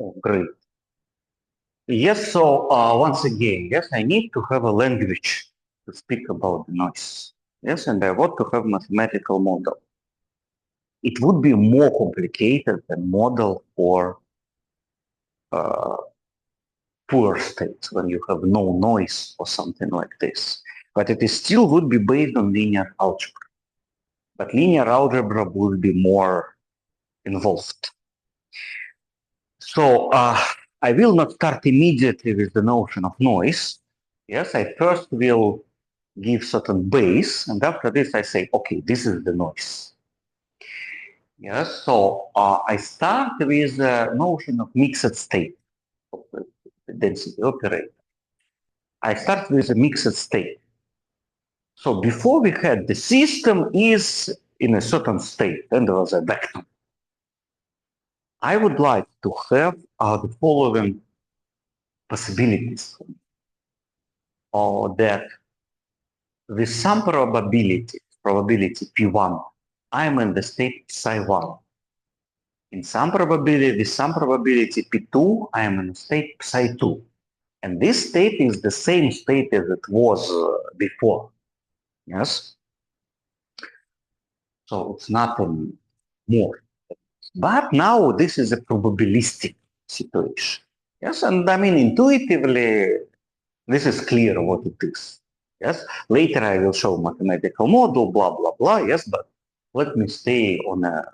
Oh, great. Yes, so once again, yes, I need to have a language to speak about the noise. Yes, and I want to have mathematical model. It would be more complicated than model for uh, poor states when you have no noise or something like this. But it is still would be based on linear algebra. But linear algebra would be more involved. So I will not start immediately with the notion of noise. Yes, I first will give certain base, and after this I say, okay, this is the noise. Yes, so I start with the notion of mixed state of the density operator. I start with a mixed state. So before we had the system is in a certain state, and there was a vector. I would like to have the following possibilities, or that with some probability P1, I'm in the state psi1. In some probability, with some probability P2, I am in the state psi2. And this state is the same state as it was before. Yes? So it's nothing more. But now this is a probabilistic situation. Yes, and I mean intuitively, this is clear what it is. Yes, later I will show mathematical model, blah blah blah. Yes, but let me stay on a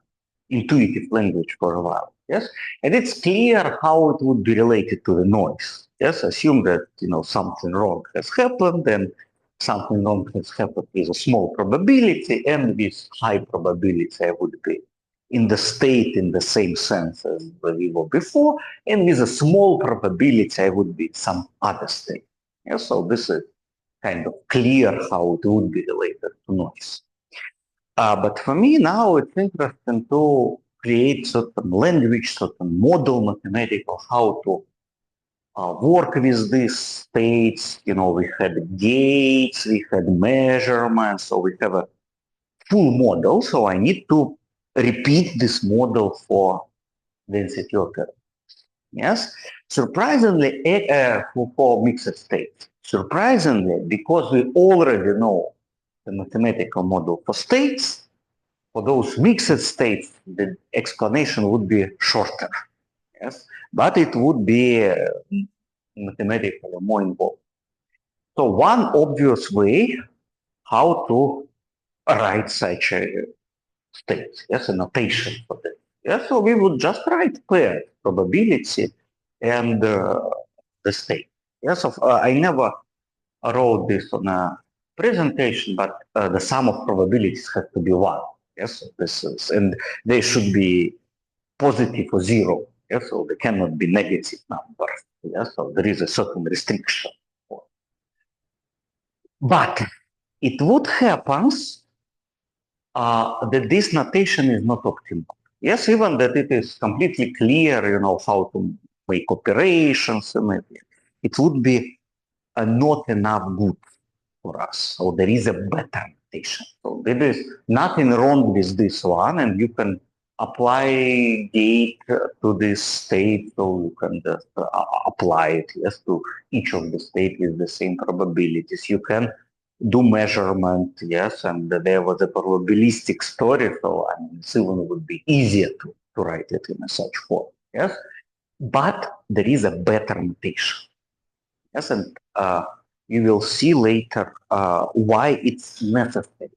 intuitive language for a while. Yes, and it's clear how it would be related to the noise. Yes, assume that something wrong has happened, and something wrong has happened with a small probability, and with high probability I would be in the state in the same sense as we were before, and with a small probability I would be some other state. Yes, so this is kind of clear how it would be related to noise. But for me now it's interesting to create certain language, certain model mathematical, how to work with these states. We had gates, we had measurements, so we have a full model. So I need to repeat this model for density operators. Yes, surprisingly, for mixed states. Surprisingly, because we already know the mathematical model for states, for those mixed states, the explanation would be shorter. Yes, but it would be mathematically more involved. So one obvious way how to write such a state, yes, a notation for that. Yes, so we would just write pair probability and the state. Yes, I never wrote this on a presentation, but the sum of probabilities has to be 1. Yes, so this is, and they should be positive or 0. Yes, so they cannot be negative numbers. Yes, so there is a certain restriction. But it would happen that this notation is not optimal. Yes, even that it is completely clear, how to make operations and everything. It would be not enough good for us. So there is a better notation. So there is nothing wrong with this one, and you can apply gate to this state, so you can just apply it, yes, to each of the state with the same probabilities. You can do measurement, yes, and there was a probabilistic story, so I mean, even would be easier to write it in a such form, yes. But there is a better notation, yes, and you will see later why it's necessary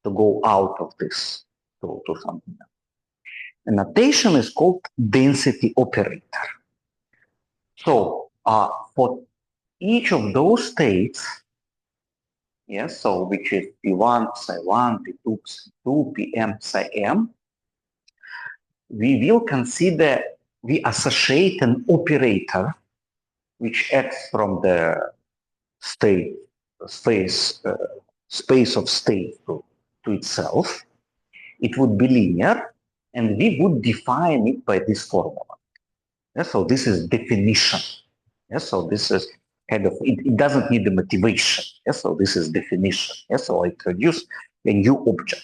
to go out of this to something else. The notation is called density operator. So for each of those states, yes, so which is P1, Psi1, P2, Psi2, Pm, Psi-m, we will consider, we associate an operator which acts from the state, space, space of state to itself. It would be linear, and we would define it by this formula. Yes, so this is definition. Yes, so this is kind of, it doesn't need the motivation. Yes, so this is definition. Yes, so I introduce a new object.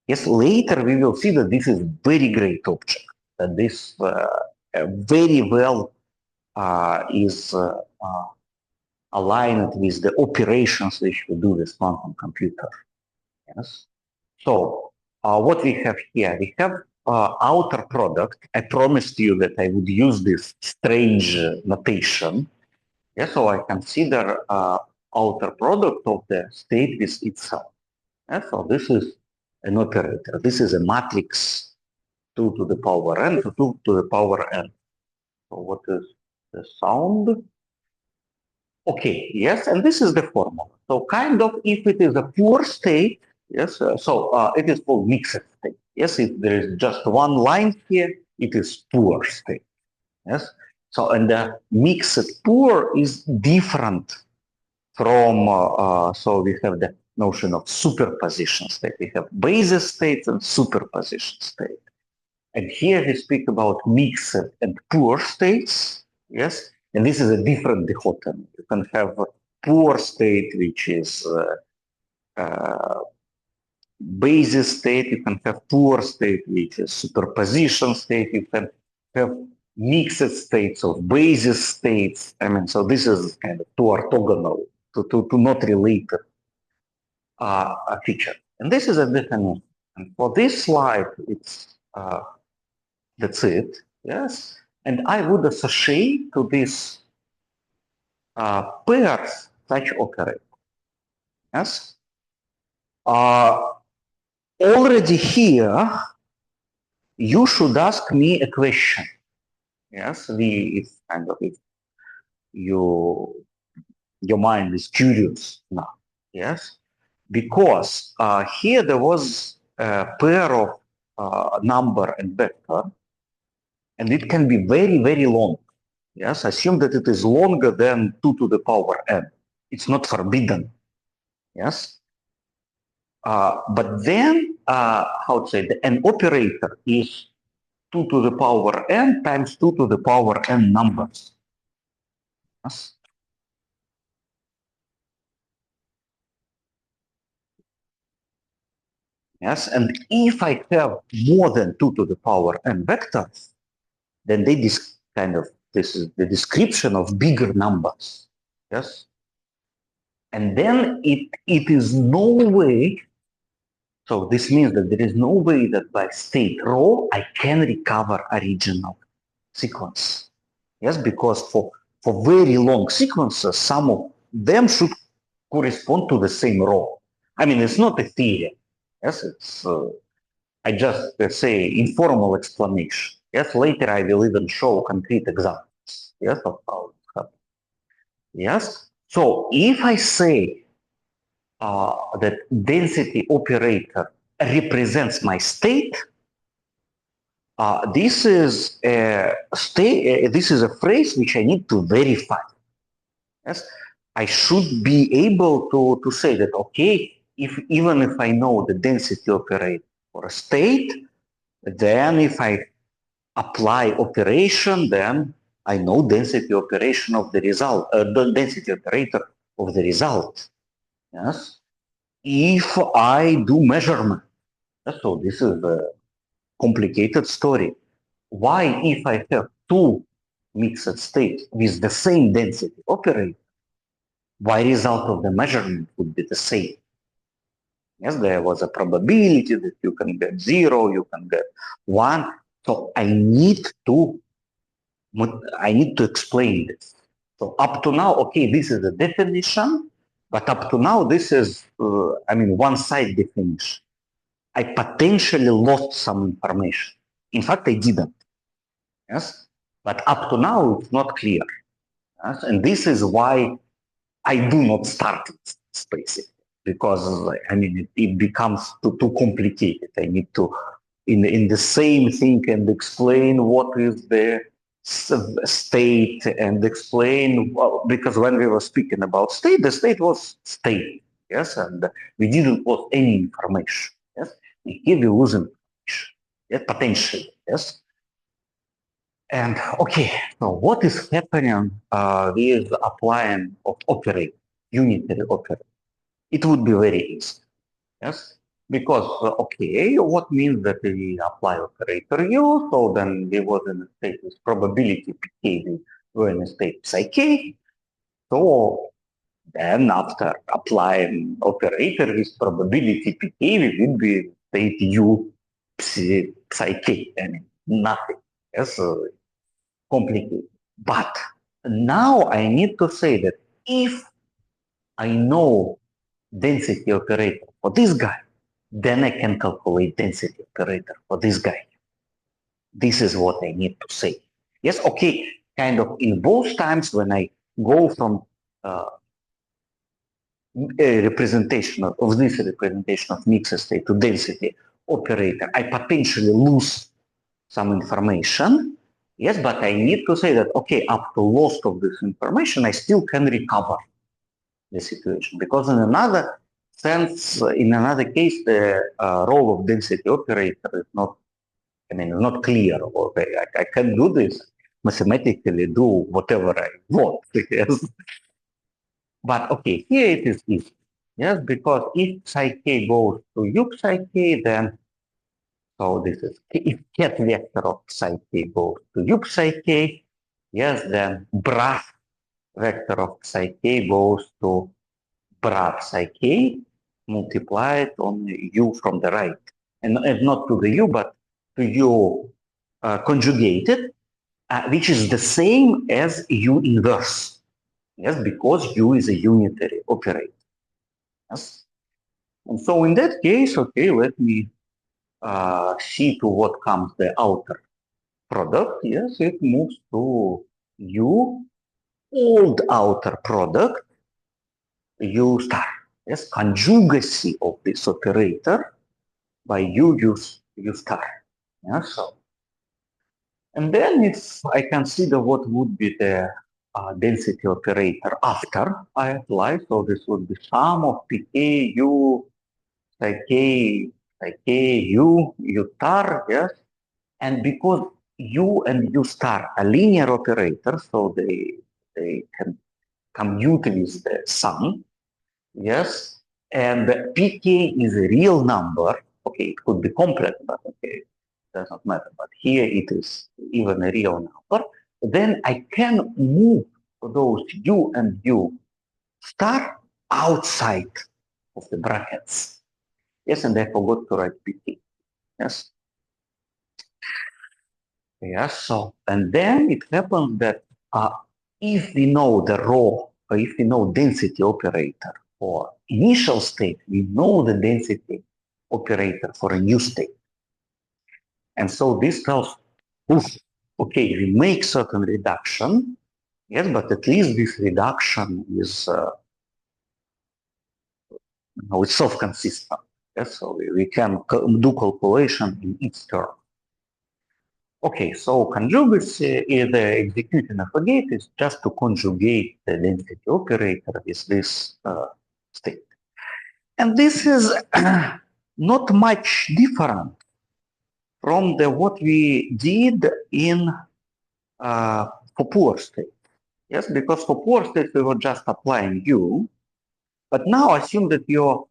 Yes, later we will see that this is very great object, that this very well is aligned with the operations which we do with quantum computer. Yes. So what we have here, we have outer product. I promised you that I would use this strange notation. Yeah, so I consider outer product of the state with itself. Yeah, so this is an operator. This is a matrix 2 to the power n to 2 to the power n. So what is the sound? Okay, yes, and this is the formula. So kind of if it is a pure state, yes, it is called mixed state. Yes, if there is just one line here, it is pure state. Yes, so and the mixed pure is different from, so we have the notion of superposition state. We have basis states and superposition state. And here we speak about mixed and pure states, yes? And this is a different dichotomy. You can have a pure state, which is basis state. You can have pure state, which is superposition state. You can have mixed states of basis states. I mean, so this is kind of two orthogonal, to not related feature. And this is a definition. And for this slide, it's that's it. Yes. And I would associate to this pairs such operator. Yes. Already here, you should ask me a question. Yes, if kind of if your mind is curious now. Yes, because here there was a pair of number and vector, and it can be very, very long. Yes, assume that it is longer than 2 to the power n. It's not forbidden. Yes. But then, how to say, an operator is 2 to the power n times 2 to the power n numbers. Yes. Yes, and if I have more than 2 to the power n vectors, then this is the description of bigger numbers. Yes. And then it is no way, so this means that there is no way that by state rho I can recover original sequence. Yes, because for very long sequences, some of them should correspond to the same rho. I mean, it's not a theory. Yes, it's I just say informal explanation. Yes, later I will even show concrete examples. Yes, of how it happens. Yes, so if I say that density operator represents my state, this is a phrase which I need to verify. Yes, I should be able to say that, okay, even if I know the density operator for a state, then if I apply operation, then I know density operation of the result, the density operator of the result. Yes, if I do measurement, so this is a complicated story. Why, if I have two mixed states with the same density operator, why result of the measurement would be the same? Yes, there was a probability that you can get 0, you can get 1. So I need to explain this. So up to now, okay, this is the definition, but up to now, this is, one-side definition. I potentially lost some information. In fact, I didn't. Yes, but up to now, it's not clear. Yes? And this is why I do not start with spacing, because it becomes too complicated. I need to in the same thing and explain what is the state and explain, because when we were speaking about state, the state was state, yes, and we didn't lose any information. Yes, here we lose information, yes, potentially, yes. And okay, so what is happening with applying of operator, unitary operator? It would be very easy. Yes. Because, okay, what means that we apply operator U, so then we was in a state with probability pk, we were in a state psi k. So then after applying operator with probability pk, we will be in state U psi k, I mean, nothing. Yes, complicated. But now I need to say that if I know density operator for this guy, then I can calculate density operator for this guy. This is what I need to say. Yes, okay, kind of in both times when I go from a representation of this representation of mixed state to density operator, I potentially lose some information. Yes, but I need to say that, okay, after loss of this information, I still can recover the situation, because in another sense, in another case, the role of density operator is not, I mean, not clear. Okay, I can do this mathematically, do whatever I want. Yes, but okay, here it is easy. Yes, because if psi k goes to u psi k, then so this is if ket vector of psi k goes to u psi k, yes, then bra vector of psi k goes to bra psi k multiplied on u from the right, and not to the u, but to u conjugated, which is the same as u inverse. Yes, because u is a unitary operator. Yes, and so in that case, okay, let me see to what comes the outer product. Yes, it moves to u old outer product u star. Yes, conjugacy of this operator by u star. Yeah, so, and then if I consider what would be the density operator after I apply, so this would be sum of pk u psi k u star, yes, and because u and u star are linear operators, so they can commute with the sum. Yes, and pk is a real number. Okay, it could be complex, but okay, it does not matter. But here it is even a real number. Then I can move those u and u star outside of the brackets. Yes, and I forgot to write pk. Yes. Yes, so, and then it happens that if we know the rho, or if we know density operator for initial state, we know the density operator for a new state. And so this tells, oof, okay, we make certain reduction, yes, but at least this reduction is it's self-consistent. Yes, so we can do calculation in each term. Okay, so conjugacy is executing of a gate is just to conjugate the density operator with this state. And this is not much different from what we did in for poor state. Yes, because for poor state we were just applying u, but now assume that you're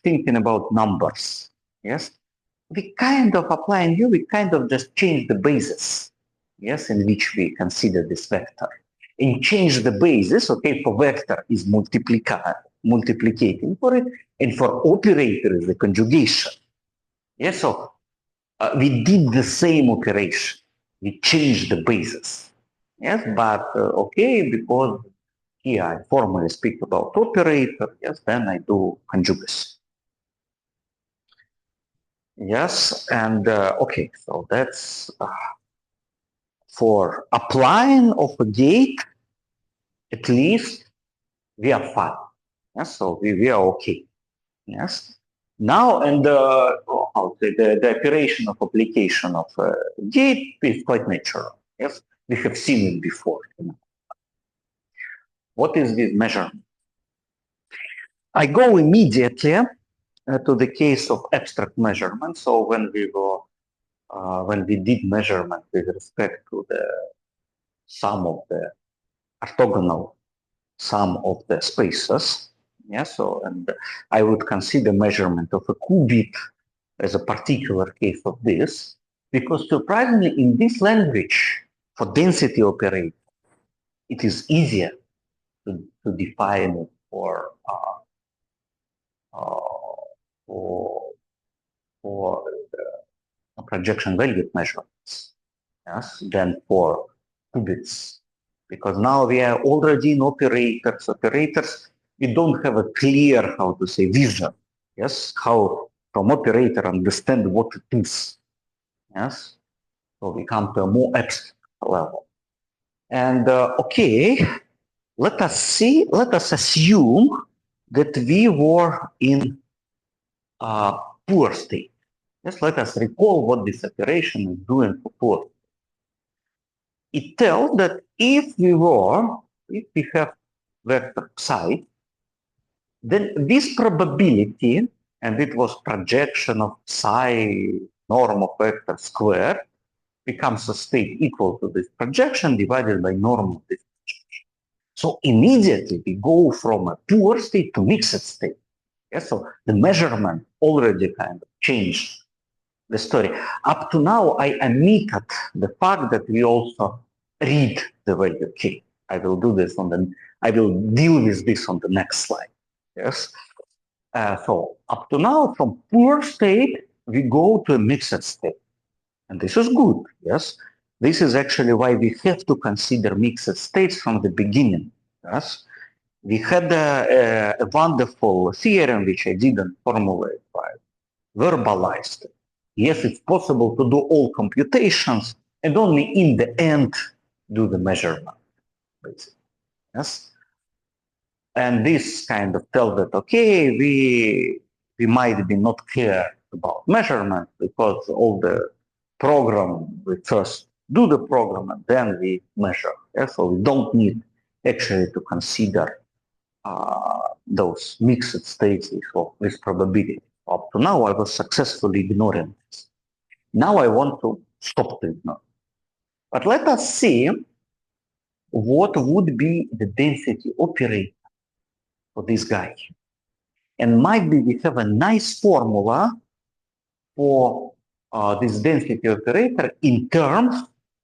thinking about numbers. Yes, we kind of applying u, we kind of just change the basis, yes, in which we consider this vector. And change the basis, okay, for vector is multiplicating for it, and for operator is the conjugation. Yes, so we did the same operation. We changed the basis. Yes, but okay, because here I formally speak about operator, yes, then I do conjugacy. Yes, and okay, so that's for applying of a gate, at least we are fine. Yes, so we are okay. Yes. Now, and the operation of application of a gate is quite natural. Yes, we have seen it before. You know. What is this measurement? I go immediately to the case of abstract measurement. So when we did measurement with respect to the sum of the orthogonal sum of the spaces, Yeah, so, and I would consider measurement of a qubit as a particular case of this, because surprisingly, in this language, for density operator, it is easier to define it for, for projection valued measurements, yes, than for qubits. Because now we are already in operators. Operators, we don't have a clear, how to say, vision, yes, how from operator understand what it is, yes. So we come to a more abstract level. And okay, let us assume that we were in a poor state. Just let us recall what this operation is doing for poor. It tells that if we have vector psi, then this probability, and it was projection of psi norm of vector square, becomes a state equal to this projection divided by norm of this projection. So immediately we go from a poor state to mixed state. Yeah, so the measurement already kind of changed the story. Up to now, I omitted the fact that we also read the value k. I will do this I will deal with this on the next slide. Yes. So up to now, from poor state, we go to a mixed state. And this is good, yes. This is actually why we have to consider mixed states from the beginning, yes. We had a wonderful theorem which I didn't formulate, but verbalized. Yes, it's possible to do all computations and only in the end do the measurement, basically. Yes. And this kind of tells that, okay, we might be not care about measurement because all the program, we first do the program and then we measure. Yeah? So we don't need actually to consider those mixed states with probability. Up to now, I was successfully ignoring this. Now I want to stop to ignore. But let us see what would be the density operator for this guy. And might be we have a nice formula for this density operator in terms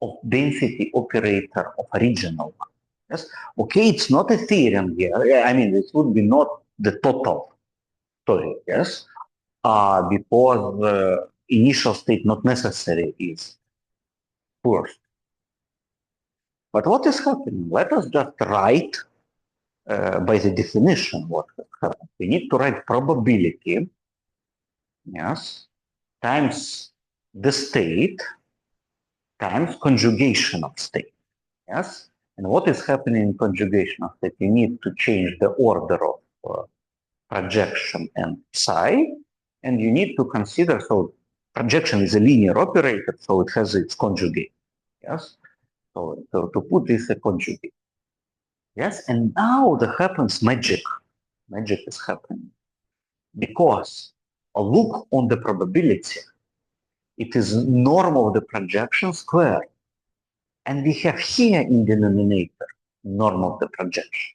of density operator of original one. Yes. Okay, it's not a theorem here. I mean, this would be not the total story, yes, because the initial state not necessary is first. But what is happening? Let us just write by the definition what happens. We need to write probability, yes, times the state times conjugation of state, yes. And what is happening in conjugation of state? You need to change the order of projection and psi, and you need to consider, so projection is a linear operator, so it has its conjugate, yes. So to put this a conjugate, yes. And now there happens magic. Magic is happening because look on the probability. It is norm of the projection squared. And we have here in denominator norm of the projection.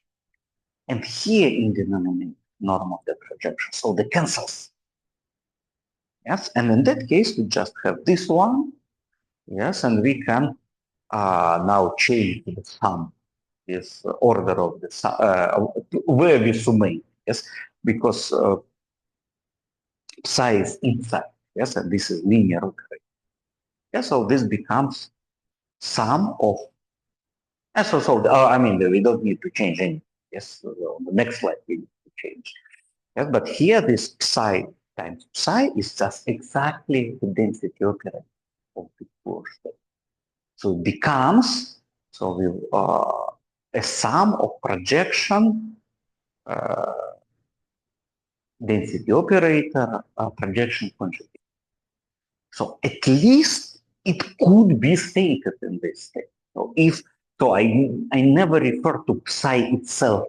And here in denominator norm of the projection. So they cancels. Yes, and in that case, we just have this one. Yes, and we can now change the sum, this order of the sum, where we summate. Yes, because psi is inside. Yes, and this is linear operator. Yes, so this becomes sum of. And so I mean, we don't need to change anything. Yes, so on the next slide we need to change. Yes, but here this psi times psi is just exactly the density operator of the force. So it becomes a sum of projection density operator projection conjugate. So at least it could be stated in this state. So I never refer to psi itself.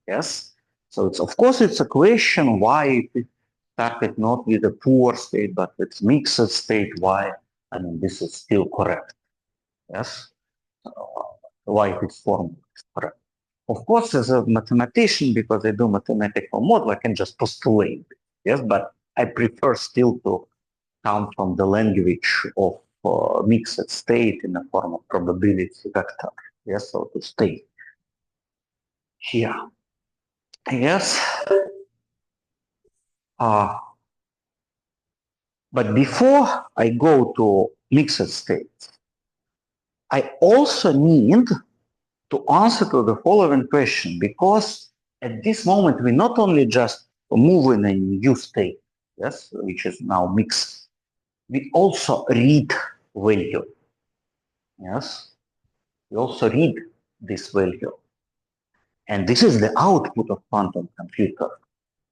Yes. So it's of course it's a question why it started not with a poor state but with mixed state. Why? I mean this is still correct. Yes. Why this formula is correct. Of course, as a mathematician, because I do mathematical model, I can just postulate. Yes, but I prefer still to come from the language of mixed state in the form of probability vector. Yes, so to stay here. Yes. But before I go to mixed states, I also need to answer to the following question, because at this moment we not only just move in a new state, yes, which is now mixed, we also read value. Yes, we also read this value. And this is the output of quantum computer.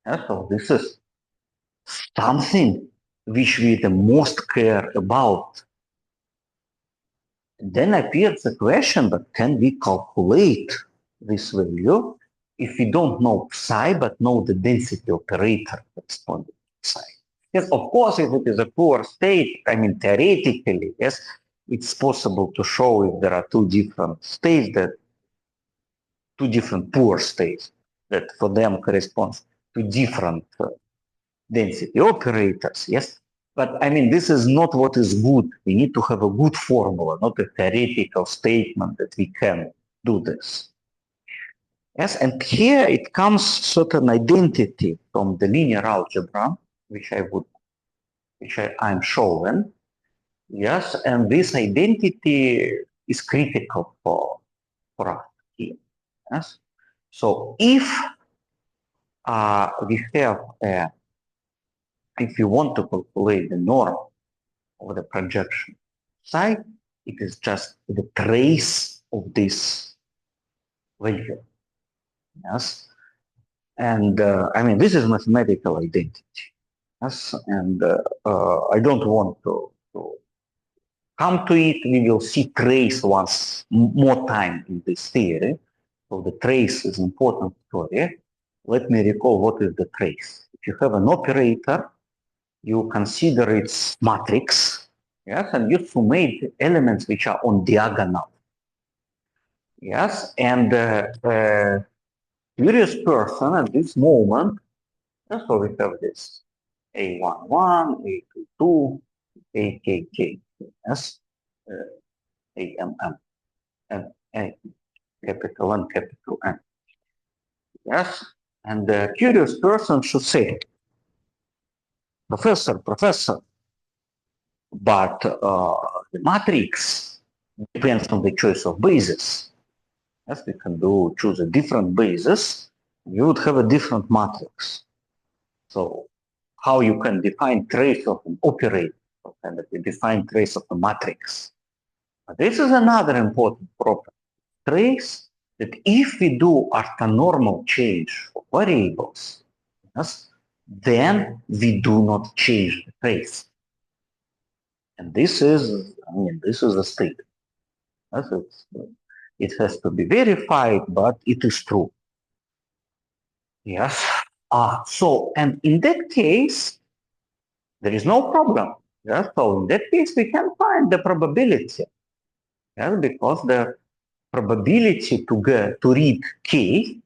Yes, so this is something which we the most care about. Then appears the question, but can we calculate this value if we don't know psi but know the density operator corresponding to psi? Yes, of course, if it is a poor state, I mean, theoretically, yes, it's possible to show if there are two different states, that two different poor states, that for them corresponds to different density operators, yes. But I mean, this is not what is good. We need to have a good formula, not a theoretical statement that we can do this. Yes, and here it comes certain identity from the linear algebra, which I'm showing. Yes, and this identity is critical for us here. Yes, so if we have if you want to calculate the norm of the projection psi, it is just the trace of this value. Yes, and I mean, this is mathematical identity. Yes, and I don't want to come to it. We will see trace once more time in this theory. So the trace is important story. Let me recall what is the trace. If you have an operator, you consider its matrix, yes, and you summate elements which are on diagonal. Yes, and curious person at this moment, so we have this A11, A22, AKK, yes, AMM, and A, capital N, capital N. Yes, and the curious person should say, Professor, but the matrix depends on the choice of basis. Yes, we can choose a different basis, you would have a different matrix. So how you can define trace of an operator, and we define trace of a matrix. But this is another important property. Trace that if we do orthonormal change of variables, yes, then we do not change the trace. And this is, I mean, this is a statement. Yes, it has to be verified, but it is true. Yes. So, and in that case, there is no problem. Yes. So in that case, we can find the probability. Yes, because the probability to read K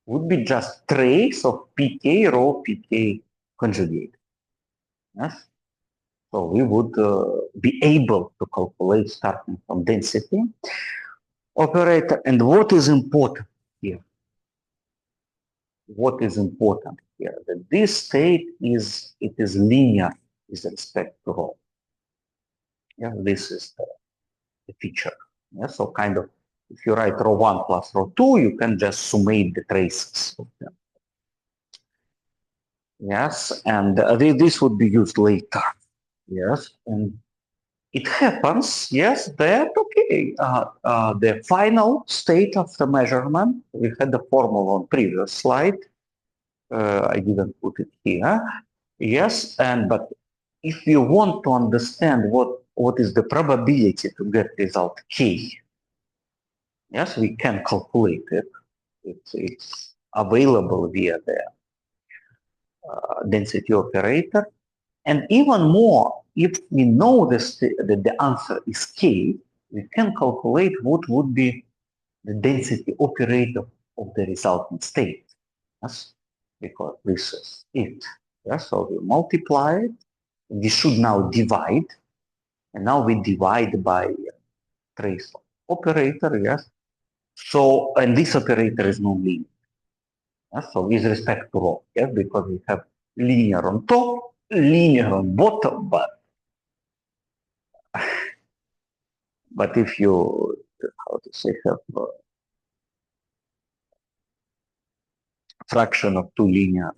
would be just trace of Pk rho Pk conjugate. Yes. So we would be able to calculate starting from density operator. And what is important here? What is important here? That this state is linear with respect to rho. Yeah, this is the feature. Yeah, so kind of if you write rho 1 plus rho 2, you can just summate the traces of them. Yes, and this would be used later. Yes, and it happens, yes, that, okay, the final state of the measurement, we had the formula on previous slide, I didn't put it here. Yes, but if you want to understand what is the probability to get result K, yes, we can calculate it. It's available via the density operator. And even more, if we know that the answer is K, we can calculate what would be the density operator of the resultant state. Yes, because this is it. Yes, so we multiply it. We should now divide, and now we divide by trace operator. Yes. So, and this operator is non-linear. Yes? So with respect to rho, yes, because we have linear on top, linear on bottom, but if you, how to say, have a fraction of two linear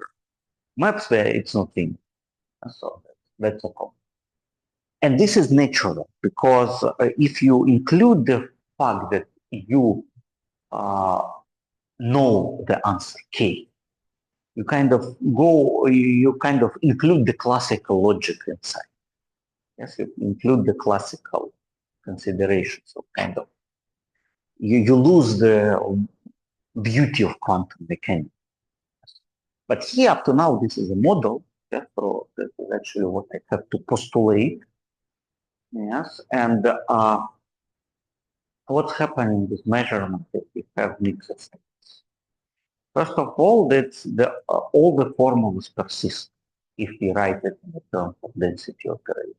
maps there, it's not linear. So that's a problem. And this is natural because if you include the fact that you know the answer K, you kind of include the classical logic inside. Yes, you include the classical considerations of kind of, you lose the beauty of quantum mechanics. But here up to now, this is a model. Therefore, this is actually what I have to postulate. Yes, and what's happening with measurement if we have mixed states? First of all, that's all the formulas persist if we write it in terms of density operator.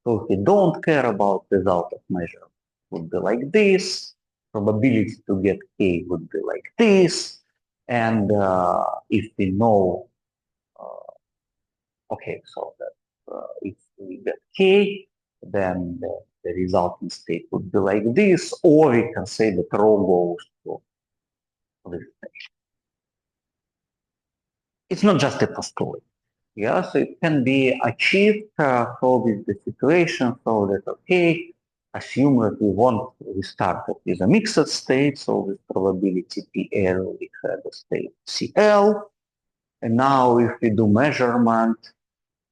So if we don't care about result of measurement, it would be like this. Probability to get K would be like this. And if we know, okay, so that if we get K, then the resultant state would be like this, or we can say that rho goes to this state. It's not just a postulate. Yes, it can be achieved with the situation so that, okay, assume that we started with a mixed state, so with probability PL, we had a state CL. And now if we do measurement,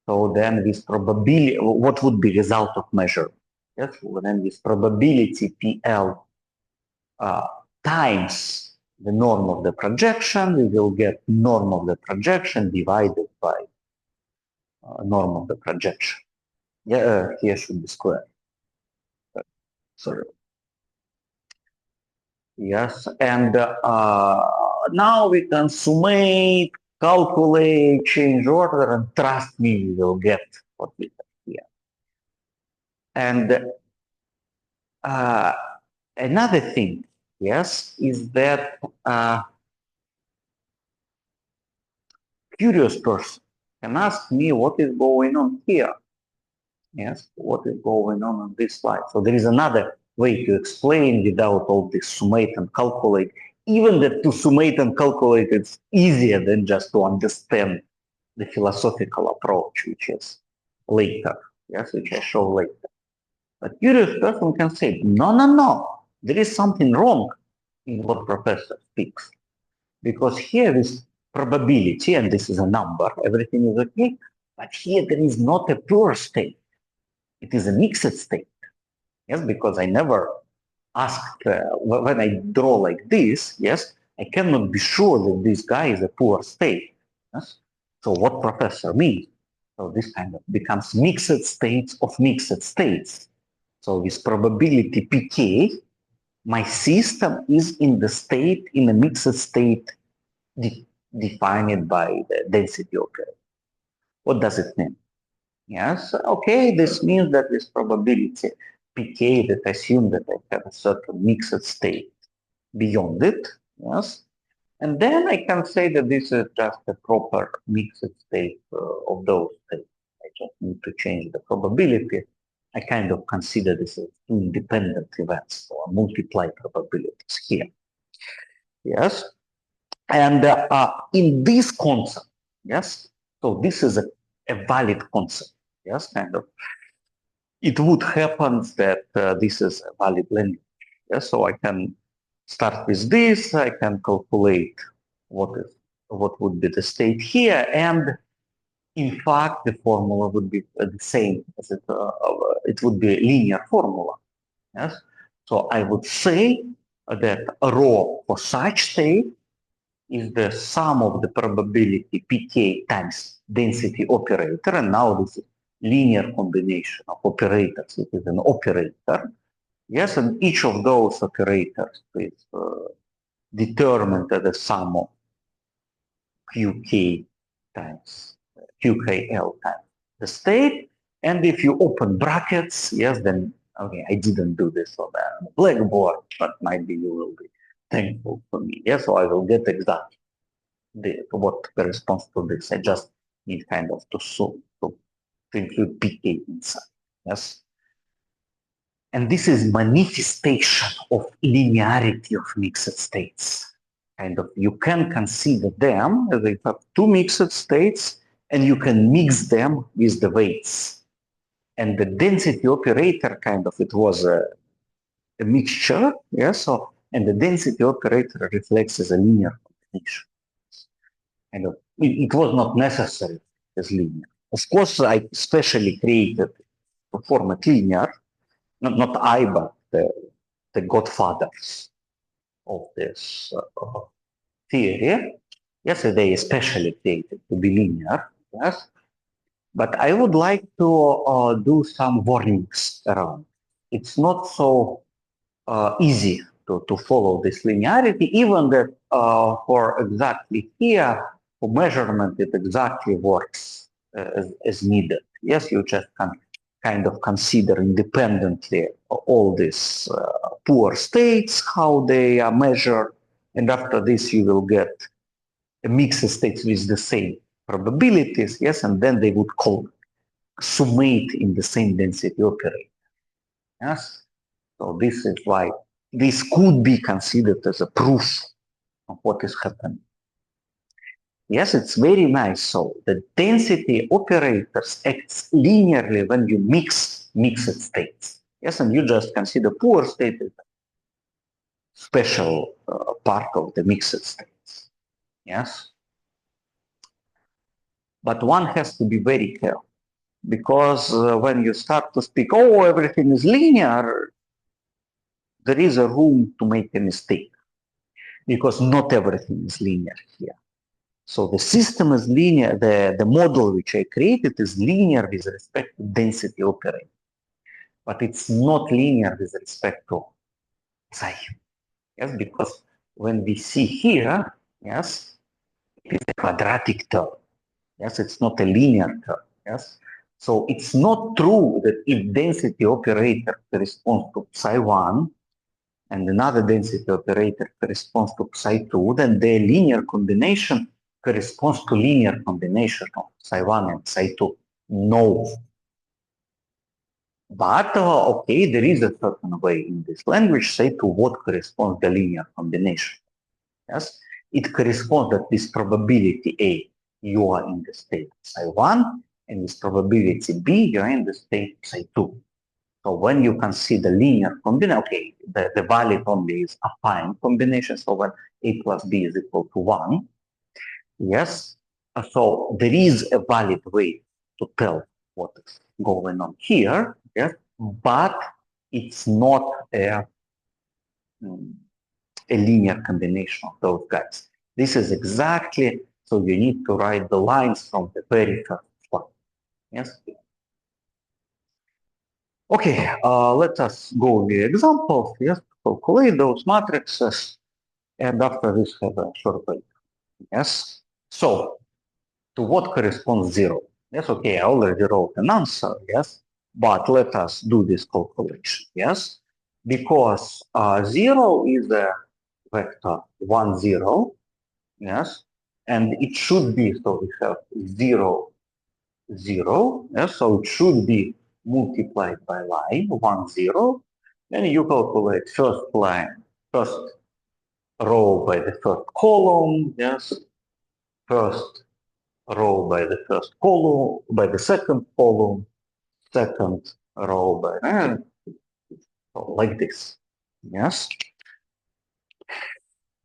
so then with probability, what would be result of measurement? Yes, well, then with probability PL times the norm of the projection, we will get norm of the projection divided by norm of the projection. Yeah, here should be square. Sorry. Yes, and now we can summate, calculate, change order, and trust me, we will get what we have here. And another thing, yes, is that curious person can ask me what is going on here. Yes, what is going on this slide? So there is another way to explain without all this summate and calculate. Even that to summate and calculate it's easier than just to understand the philosophical approach, which is later. Yes, which I show later. But curious person can say, no, there is something wrong in what professor speaks. Because here is probability, and this is a number, everything is okay, but here there is not a pure state. It is a mixed state. Yes, because I never asked, when I draw like this, yes, I cannot be sure that this guy is a pure state. Yes? So what professor means? So this kind of becomes mixed states of mixed states. So with probability pk, my system is in a mixed state defined by the density operator. What does it mean? Yes, okay, this means that this probability pk that assume that I have a certain mixed state beyond it, yes, and then I can say that this is just a proper mixed state of those states. I just need to change the probability. I kind of consider this as two independent events, or multiply probabilities here. Yes, and in this concept, yes, so this is a valid concept, yes, kind of. It would happen that this is a valid language, yes, so I can start with this, I can calculate what would be the state here, and in fact, the formula would be the same as it would be a linear formula, yes. So I would say that rho for such state is the sum of the probability pk times density operator, and now this is linear combination of operators. It is an operator, Yes, and each of those operators is determined as the sum of qk times qkl times the state. And if you open brackets, yes, then, okay, I didn't do this on the blackboard, but maybe you will be thankful for me. Yes, so I will get exactly what corresponds to this. I just need kind of to solve, to include pk inside. Yes. And this is manifestation of linearity of mixed states. Kind of, you can consider them as they have two mixed states, and you can mix them with the weights. And the density operator, kind of, it was a mixture, yes, so, and the density operator reflects as a linear combination. Kind of, it was not necessary as linear. Of course, I specially created to form it linear, not I, but the godfathers of this theory. Yes, they especially created to be linear. Yes, but I would like to do some warnings around. It's not so easy to follow this linearity, even that for exactly here, for measurement, it exactly works as needed. Yes, you just can kind of consider independently all these poor states, how they are measured, and after this you will get a mixed states with the same probabilities, yes, and then they would summate in the same density operator. Yes, so this is why this could be considered as a proof of what is happening. Yes, it's very nice. So the density operators acts linearly when you mix mixed states. Yes, and you just consider poor state as a special part of the mixed states. Yes, but one has to be very careful because when you start to speak, oh, everything is linear, there is a room to make a mistake because not everything is linear here. So the system is linear, the model which I created is linear with respect to density operator, but it's not linear with respect to psi. Yes, because when we see here, yes, it is a quadratic term. Yes, it's not a linear term. Yes, so it's not true that if density operator corresponds to psi1 and another density operator corresponds to psi2, then the linear combination corresponds to linear combination of psi1 and psi2. No. But, okay, there is a certain way in this language, say to what corresponds the linear combination. Yes, it corresponds that this probability A, you are in the state psi1, and this probability B, you are in the state psi2. So when you consider linear combination, okay, the valid only is affine combination. So when A plus B is equal to 1, yes. So there is a valid way to tell what is going on here, yes, but it's not a linear combination of those guys. This is exactly, so you need to write the lines from the very first one, yes. Okay, let us go with the example. Yes, calculate those matrices, and after this have a short break. Yes. So, to what corresponds 0? Yes, okay, I already wrote an answer, yes, but let us do this calculation, yes, because 0 is a vector 1, 0, yes, and it should be, so we have 0, 0, yes, so it should be multiplied by line 1, 0, then you calculate first line, first row by the first column, yes, first row by the first column, by the second column, second row by like this. Yes.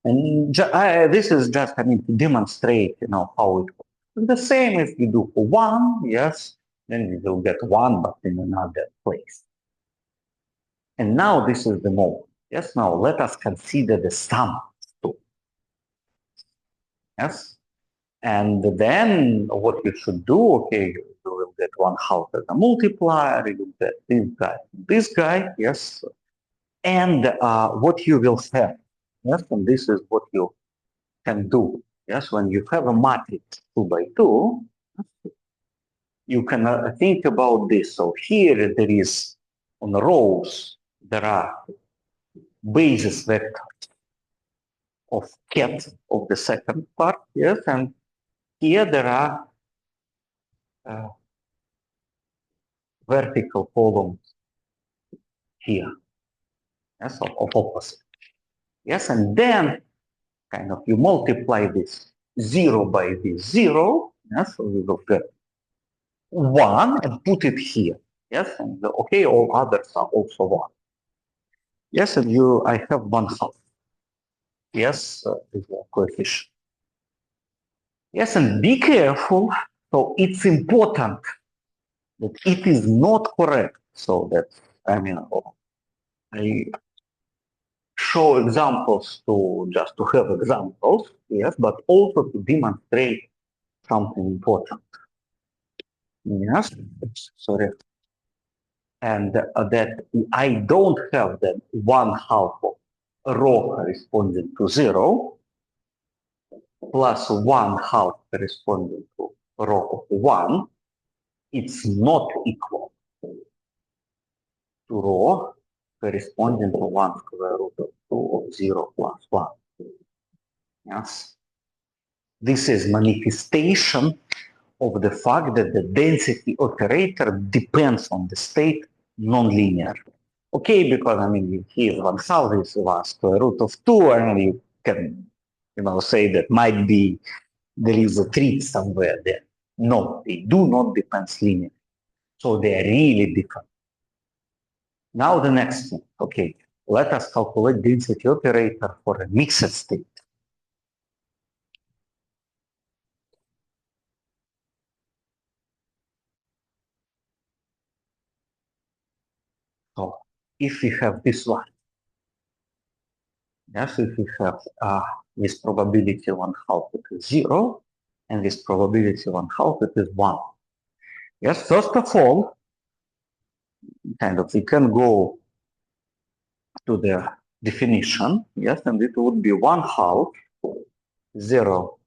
And this is just, I mean, to demonstrate, you know, how it works. The same if you do for 1, yes, then you will get 1, but in another place. And now this is the moment. Yes, now let us consider the sum too. Yes. And then what you should do, okay, you will get 1/2 as a multiplier, you will get this guy, yes. And what you will have, yes, and this is what you can do. Yes, when you have a matrix 2 by 2, you can think about this. So here there is, on rows, there are basis vectors of ket of the second part, yes, and here there are uh, vertical columns here, yes, of opposite. Yes, and then kind of you multiply this 0 by this 0, yes, so you will get 1 and put it here. Yes, and okay, all others are also 1. Yes, and I have 1/2. Yes, is a coefficient. Yes, and be careful. So it's important that it is not correct. So that, I mean, I show examples to just to have examples, yes, but also to demonstrate something important. Yes, sorry. And that I don't have that 1/2 of rho corresponding to 0 plus 1/2 corresponding to rho of 1. It's not equal to rho corresponding to 1 square root of 2 of 0 plus 1. Yes. This is manifestation of the fact that the density operator depends on the state non-linear. Okay, because I mean, here 1/2 is 1 square root of 2, and you can, say that might be there is a trick somewhere there. No, they do not depend linear. So they are really different. Now the next thing, okay, let us calculate density operator for a mixed state. So if we have this one, yes, if we have this probability 1/2 it is 0, and this probability 1/2 it is 1. Yes, first of all, kind of we can go to the definition, yes, and it would be 1/2 0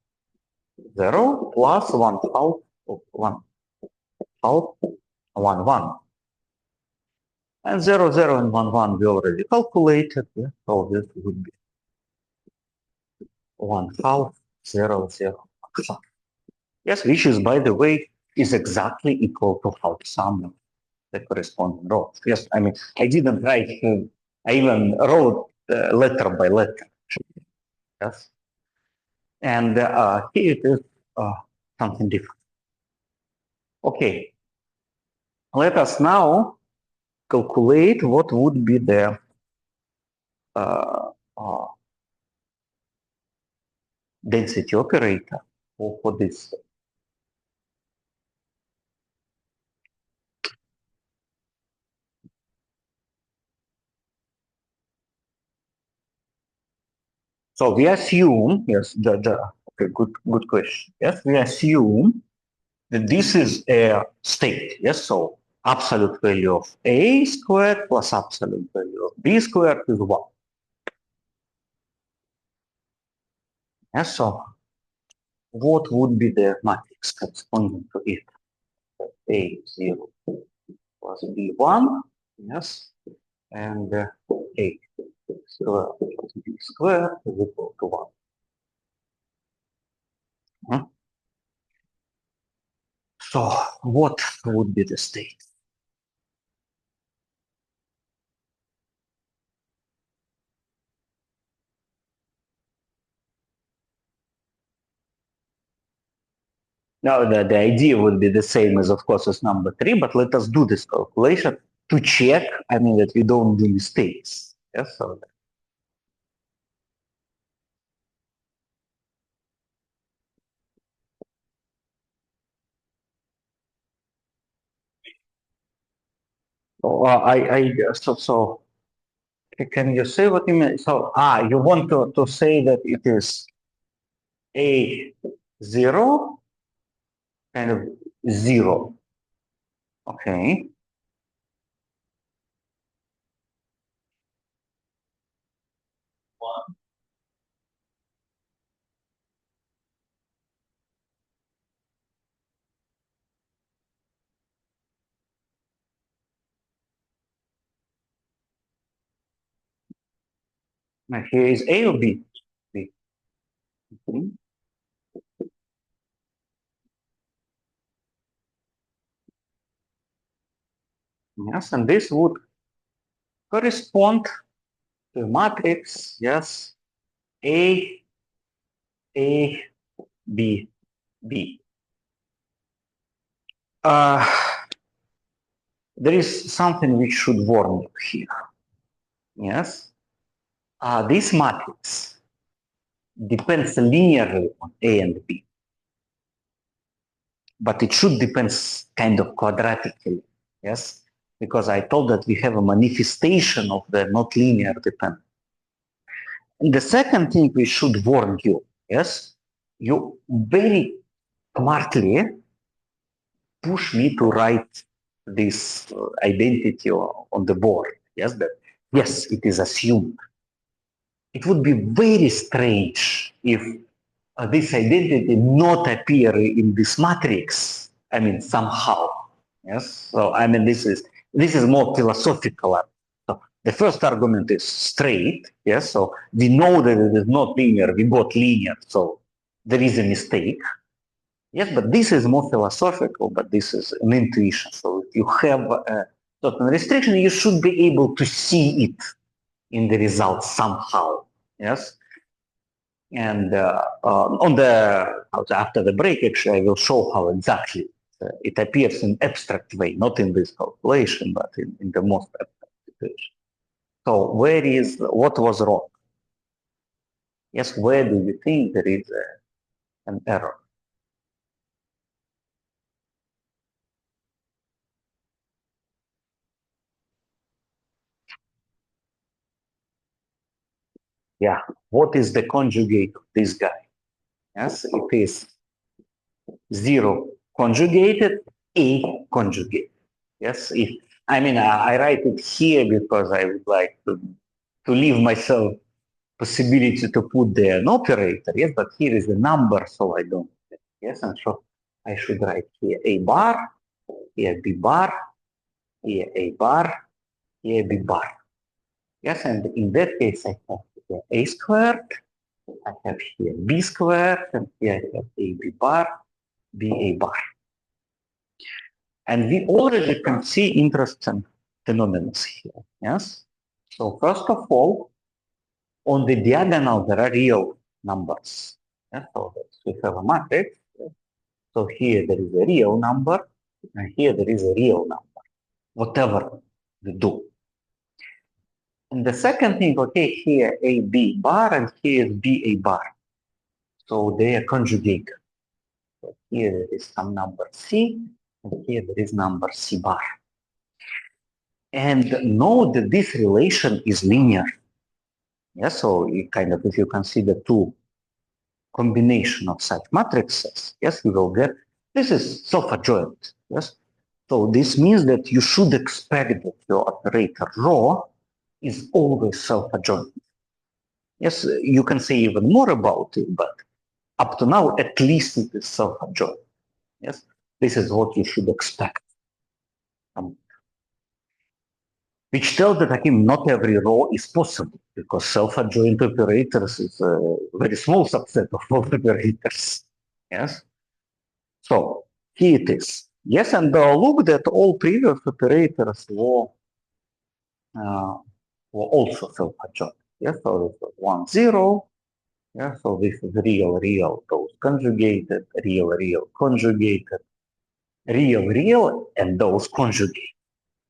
0 plus 1/2 of 1/2 1 1. And 0 0 and 1 1 we already calculated, yeah? So this would be 1/2 0 0 1/2. Yes, which is, by the way, is exactly equal to half sum of the corresponding rows. Yes, I mean, I didn't write, I even wrote letter by letter. Yes. And here it is something different. Okay. Let us now calculate what would be the density operator for this. So we assume, yes, okay, good question. Yes, we assume that this is a state. Yes, so absolute value of a squared plus absolute value of b squared is 1. Yes, so what would be the matrix corresponding to it? A 0 plus b 1, yes, and a squared plus b squared is equal to 1. So what would be the state? Now, the idea would be the same as, of course, as number 3, but let us do this calculation to check, I mean, that we don't do mistakes. Yes, so so can you say what you mean? So, you want to say that it is a 0 kind of 0. Okay. Now here is A or B? B. Okay. Yes, and this would correspond to a matrix, yes, A, A, B, B. There is something which should warn you here. Yes, this matrix depends linearly on A and B, but it should depend kind of quadratically. Yes, because I told that we have a manifestation of the not linear dependence. And the second thing we should warn you, yes, you very smartly push me to write this identity on the board. Yes, that yes, it is assumed. It would be very strange if this identity not appear in this matrix. I mean, somehow. Yes. So I mean, this is more philosophical. So the first argument is straight. Yes. So we know that it is not linear. We got linear. So there is a mistake. Yes, but this is more philosophical, but this is an intuition. So if you have a certain restriction, you should be able to see it in the results somehow. Yes. And after the break, actually, I will show how exactly it appears in abstract way, not in this calculation, but in the most abstract situation. So what was wrong? Yes, where do you think there is an error? Yeah, what is the conjugate of this guy? Yes, it is 0 conjugated, A conjugate. Yes, I mean, I write it here because I would like to leave myself possibility to put there an operator, yes, but here is the number, so I don't, yes, and so I should write here A bar, here B bar, here A bar, here B bar. Yes, and in that case, I have here A squared, I have here B squared, and here I have A B bar, B A bar. And we already can see interesting phenomena here, yes? So first of all, on the diagonal, there are real numbers. Yeah? So we have a matrix. So here there is a real number, and here there is a real number, whatever we do. And the second thing, okay, here A B bar and here is B A bar. So they are conjugated. So here there is some number C, and here there is number C bar. And note that this relation is linear. Yeah, so you kind of, if you consider two combination of such matrices, yes, you will get, this is self-adjoint, yes. So this means that you should expect that your operator rho is always self-adjoint. Yes, you can say even more about it, but up to now, at least it is self-adjoint. Yes, this is what you should expect. Which tells that again, not every rho is possible because self-adjoint operators is a very small subset of all operators. Yes. So here it is. Yes, and look that all previous operators were also self-adjoint. Yes, so this was 1, 0. Yeah, so this is real, real, those conjugated, real, conjugated, real, and those conjugated.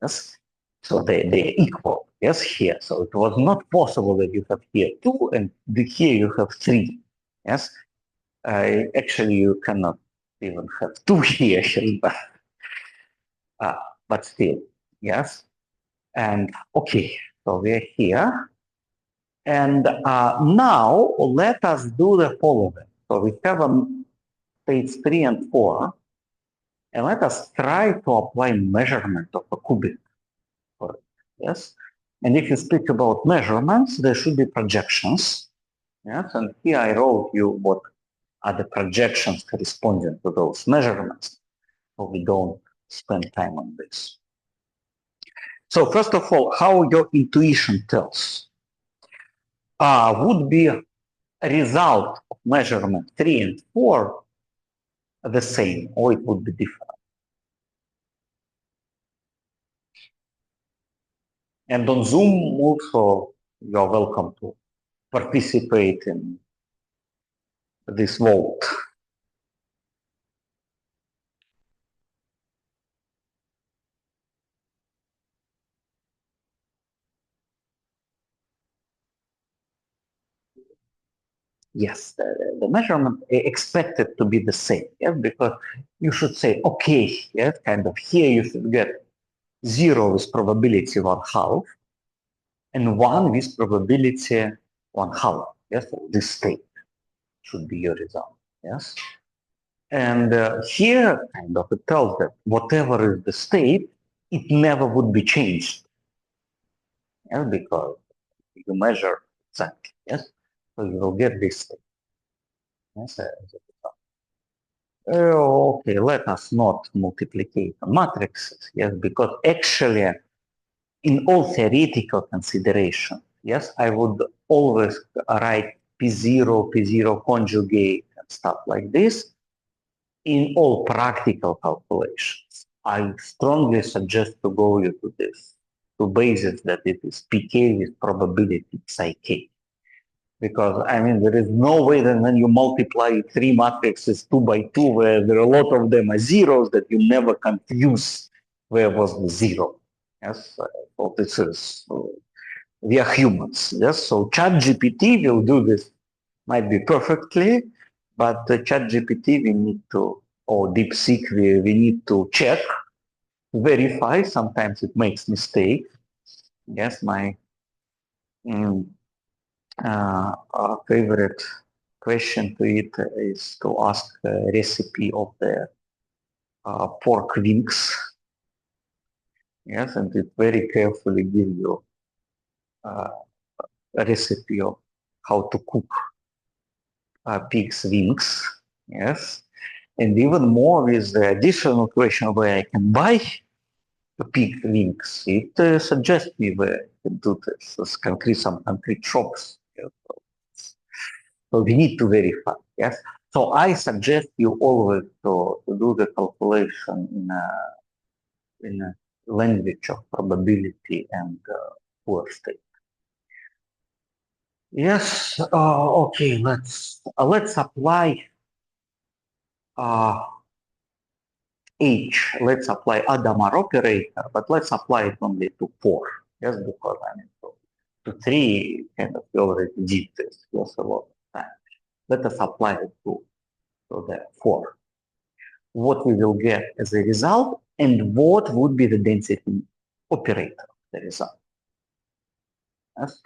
Yes, so they're equal. Yes, here. So it was not possible that you have here 2 and here you have 3. Yes, actually you cannot even have 2 here, but still, yes. And okay, so we're here. And now let us do the following. So we have states 3 and 4, and let us try to apply measurement of a cubic for it. Yes. And if you speak about measurements, there should be projections. Yes. And here I wrote you what are the projections corresponding to those measurements. So we don't spend time on this. So first of all, how your intuition tells. would be a result of measurement 3 and 4 the same, or it would be different. And on Zoom also, you're welcome to participate in this vote. Yes, the measurement expected to be the same, yes, because you should say, okay, yes, kind of here you should get 0 with probability 1/2 and 1 with probability 1/2, yes, so this state should be your result, yes. And here kind of it tells that whatever is the state, it never would be changed, yes, because you measure exactly, yes, so you will get this state, yes, okay, let us not multiplicate matrices, yes, because actually in all theoretical consideration, yes, I would always write P0, P0 conjugate and stuff like this. In all practical calculations, I strongly suggest to go into this, to basis that it is pk with probability psi k. Because, I mean, there is no way that when you multiply 3 matrices 2 by 2, where there are a lot of them are zeros, that you never confuse where was the 0. Yes, so this is, we are humans. Yes, so ChatGPT will do this, might be perfectly, but the ChatGPT we need to, or DeepSeek we need to check, verify. Sometimes it makes mistake. Yes, my favorite question to it is to ask a recipe of the pork wings. Yes, and it very carefully give you a recipe of how to cook pig's wings. Yes, and even more with the additional question where I can buy the pig wings. It suggests me where I can do this. Some concrete shops. Yes. So we need to verify. Yes. So I suggest you always to do the calculation in a language of probability and poor state. Yes. Okay. Let's apply H. Let's apply Adamar operator, but let's apply it only to 4. Yes, because I mean to 3 kind of we already did this. Yes, a lot of time. Let us apply it to the 4. What we will get as a result, and what would be the density operator of the result. Yes.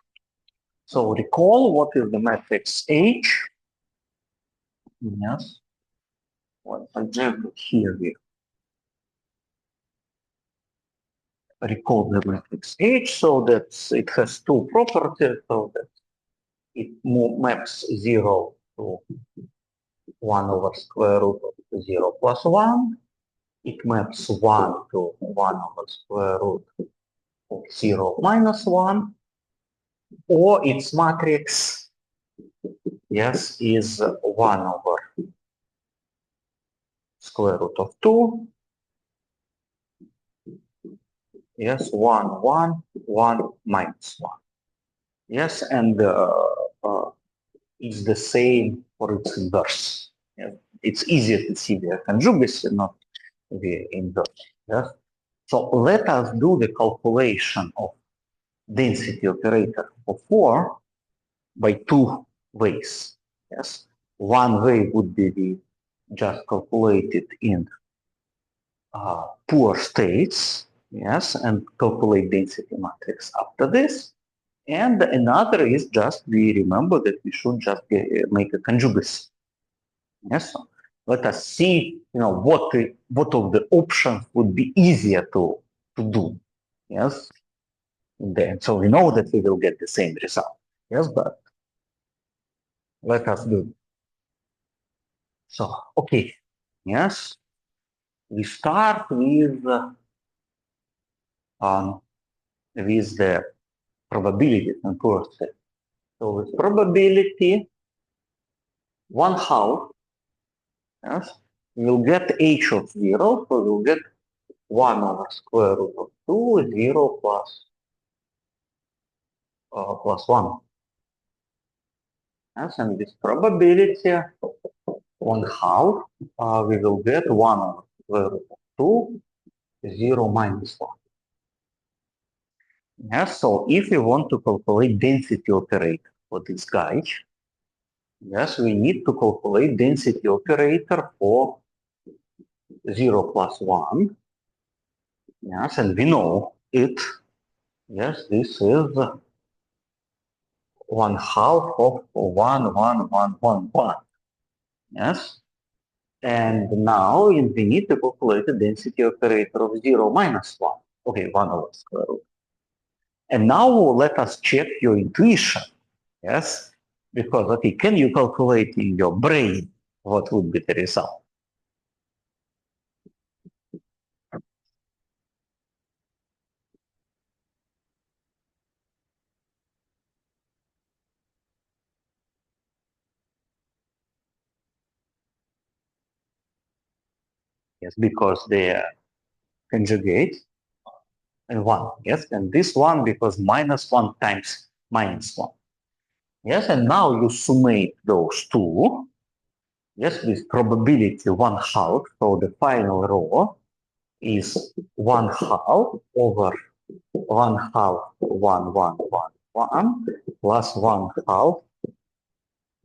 So recall what is the matrix H. Yes. What I just here we recall the matrix H, so that it has 2 properties, so that it maps 0 to 1 over square root of 0 plus 1. It maps 1 to 1 over square root of 0 minus 1, or its matrix, yes, is 1 over square root of 2, yes, 1, 1, 1 minus 1. Yes, and it's the same for its inverse. Yeah. It's easier to see the conjugacy, not the inverse. Yes. So let us do the calculation of density operator for 4 by 2 ways. Yes. One way would be the just calculated in poor states, yes, and calculate density matrix after this. And another is just we remember that we should just make a conjugacy. Yes. So let us see, what of the options would be easier to do. Yes. Then so we know that we will get the same result. Yes, but let us do it. So okay. Yes. We start with the probabilities and poor state. So with probability 1/2, yes, we'll get h of 0, so we'll get 1 over square root of 2, 0 plus 1. Yes, and this probability 1/2, we will get 1 over square root of 2, 0 minus 1. Yes, so if we want to calculate density operator for this guy, yes, we need to calculate density operator for 0 plus 1. Yes, and we know it. Yes, this is 1/2 of 1, 1, 1, 1, 1. Yes. And now we need to calculate the density operator of 0 minus 1. Okay, 1 over square root. And now let us check your intuition. Yes. Because, okay, can you calculate in your brain what would be the result? Yes, because they are conjugate and 1. Yes, and this one because minus 1 times minus 1. Yes, and now you summate those two. Yes, with probability 1/2. So the final row is 1/2 over 1/2 1 1 1 1 plus 1/2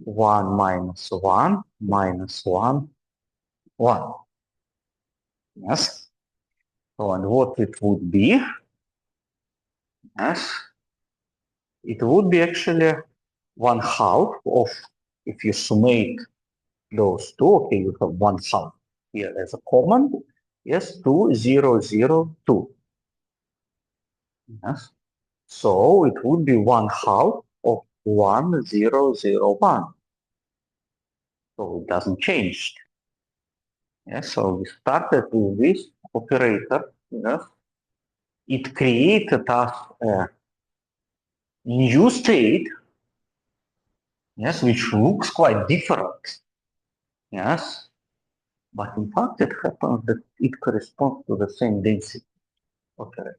1 minus 1 minus 1 1. Yes. So and what it would be? Yes. It would be actually 1/2 of, if you summate those two, okay, you have 1/2 here as a common. Yes, 2 0 0 2. Yes. So it would be 1/2 of 1 0 0 1. So it doesn't change. Yes, so we started with this operator. Yes. It created us a new state, yes, which looks quite different. Yes. But in fact, it happens that it corresponds to the same density operator.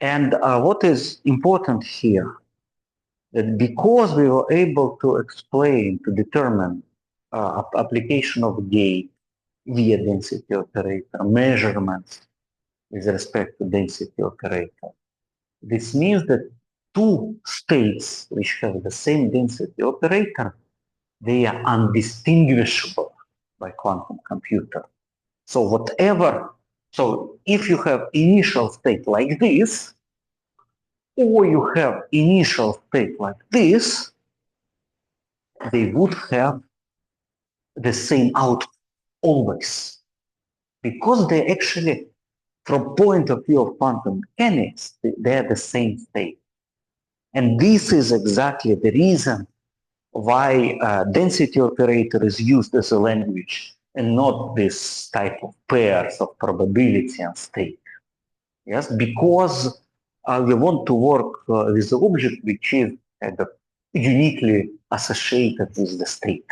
And what is important here, that because we were able to explain, to determine application of gate via density operator, measurements with respect to density operator, this means that two states which have the same density operator, they are undistinguishable by quantum computer. So whatever, so if you have initial state like this, or you have initial state like this, they would have the same output always. Because they actually, from point of view of quantum mechanics, they're the same state. And this is exactly the reason why density operator is used as a language and not this type of pairs of probability and state. Yes, because we want to work with the object which is uniquely associated with the state.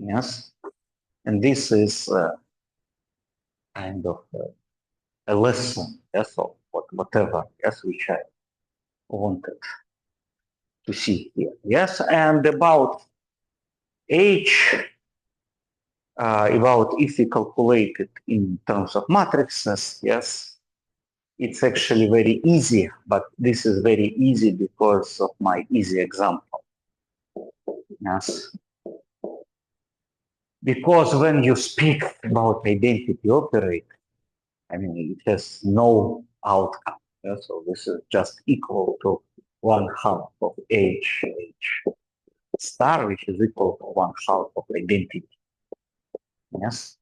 Yes, and this is kind of a lesson, yes, of whatever, yes, which I wanted to see here. Yes, and about H, about if we calculate it in terms of matrices, yes, it's actually very easy, but this is very easy because of my easy example. Yes. Because when you speak about identity operator, I mean, it has no outcome. Yeah? So this is just equal to 1/2 of H star, which is equal to 1/2 of identity. Yes.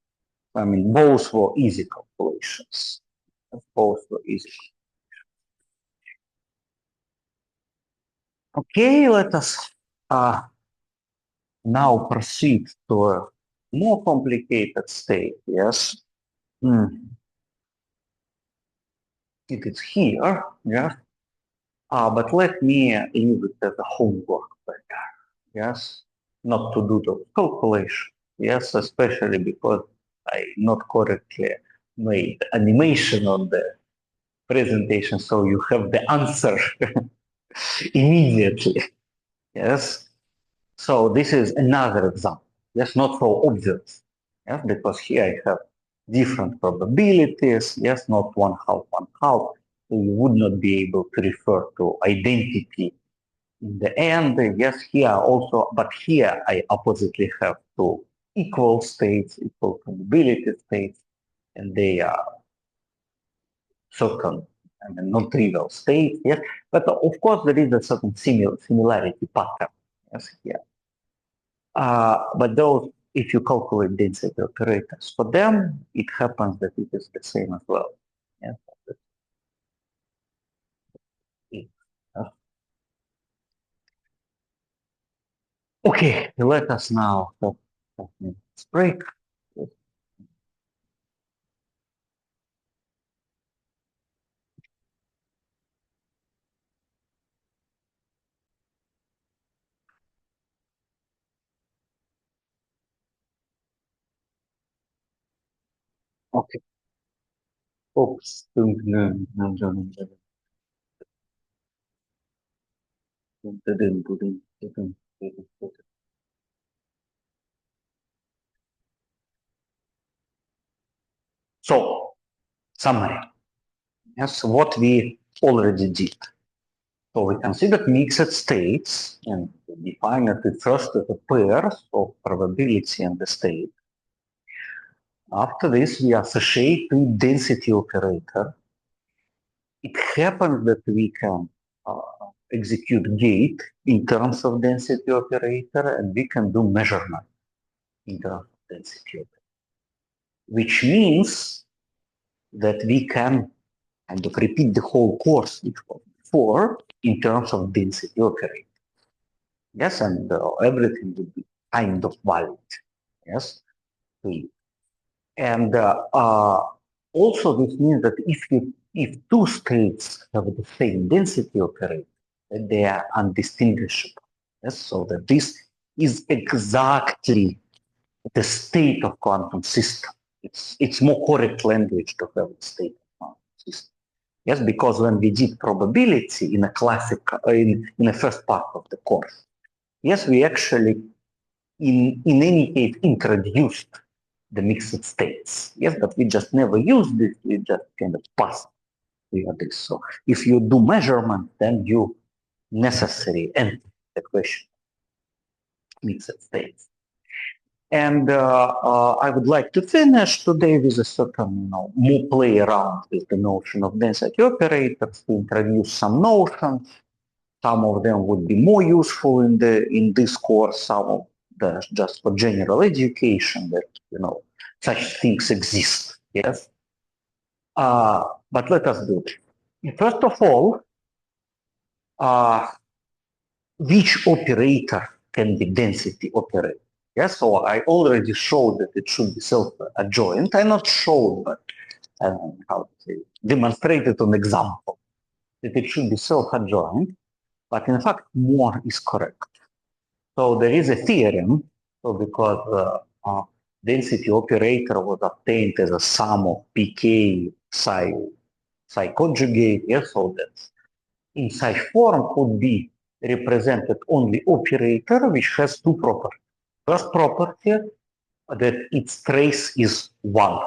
I mean, both were easy calculations. Both were easy. Okay, let us now proceed to a more complicated state. Yes. It is here. Yeah. But let me leave it as a homework better. Yes, not to do the calculation. Yes, especially because I not correctly made animation on the presentation, so you have the answer immediately. Yes. So this is another example. Yes, not so obvious. Yes, because here I have different probabilities. Yes, not one half, one half. So you would not be able to refer to identity in the end. Yes, here also, but here I oppositely have two equal states, equal probability states, and they are certain, I mean, non-trivial states. Yes, but of course there is a certain similarity pattern. Yes, here. But those, if you calculate density operators for them, it happens that it is the same as well. Yes, uh, okay, let us now have a minutes break. Okay. Oops. So, summary. Yes, what we already did. So we considered mixed states and defined it first as a pair of probability and the state. After this, we associate with density operator. It happens that we can execute gate in terms of density operator, and we can do measurement in terms of density operator, which means that we can kind of repeat the whole course which was before in terms of density operator. Yes, and everything will be kind of valid. Yes, and also this means that if two states have the same density operator, they are undistinguishable. Yes, so that this is exactly the state of quantum system. It's more correct language to have the state of quantum system. Yes, because when we did probability in a classic in the first part of the course, yes, we actually in any case introduced the mixed states. Yes, but we just never use this. We just kind of pass via this. So if you do measurement, then you necessary enter the question mixed states. And I would like to finish today with a certain, more play around with the notion of density operators, to introduce some notions. Some of them would be more useful in this course. Some of them just for general education that such things exist. Yes, but let us do it. First of all, uh, which operator can be density operator? Yes, so I already showed that it should be self-adjoint. I not showed, but how to say, demonstrated an example that it should be self-adjoint. But in fact, more is correct. So there is a theorem. So because density operator was obtained as a sum of pk psi conjugate, yes, so that in such form could be represented only operator which has two properties. First property, that its trace is 1.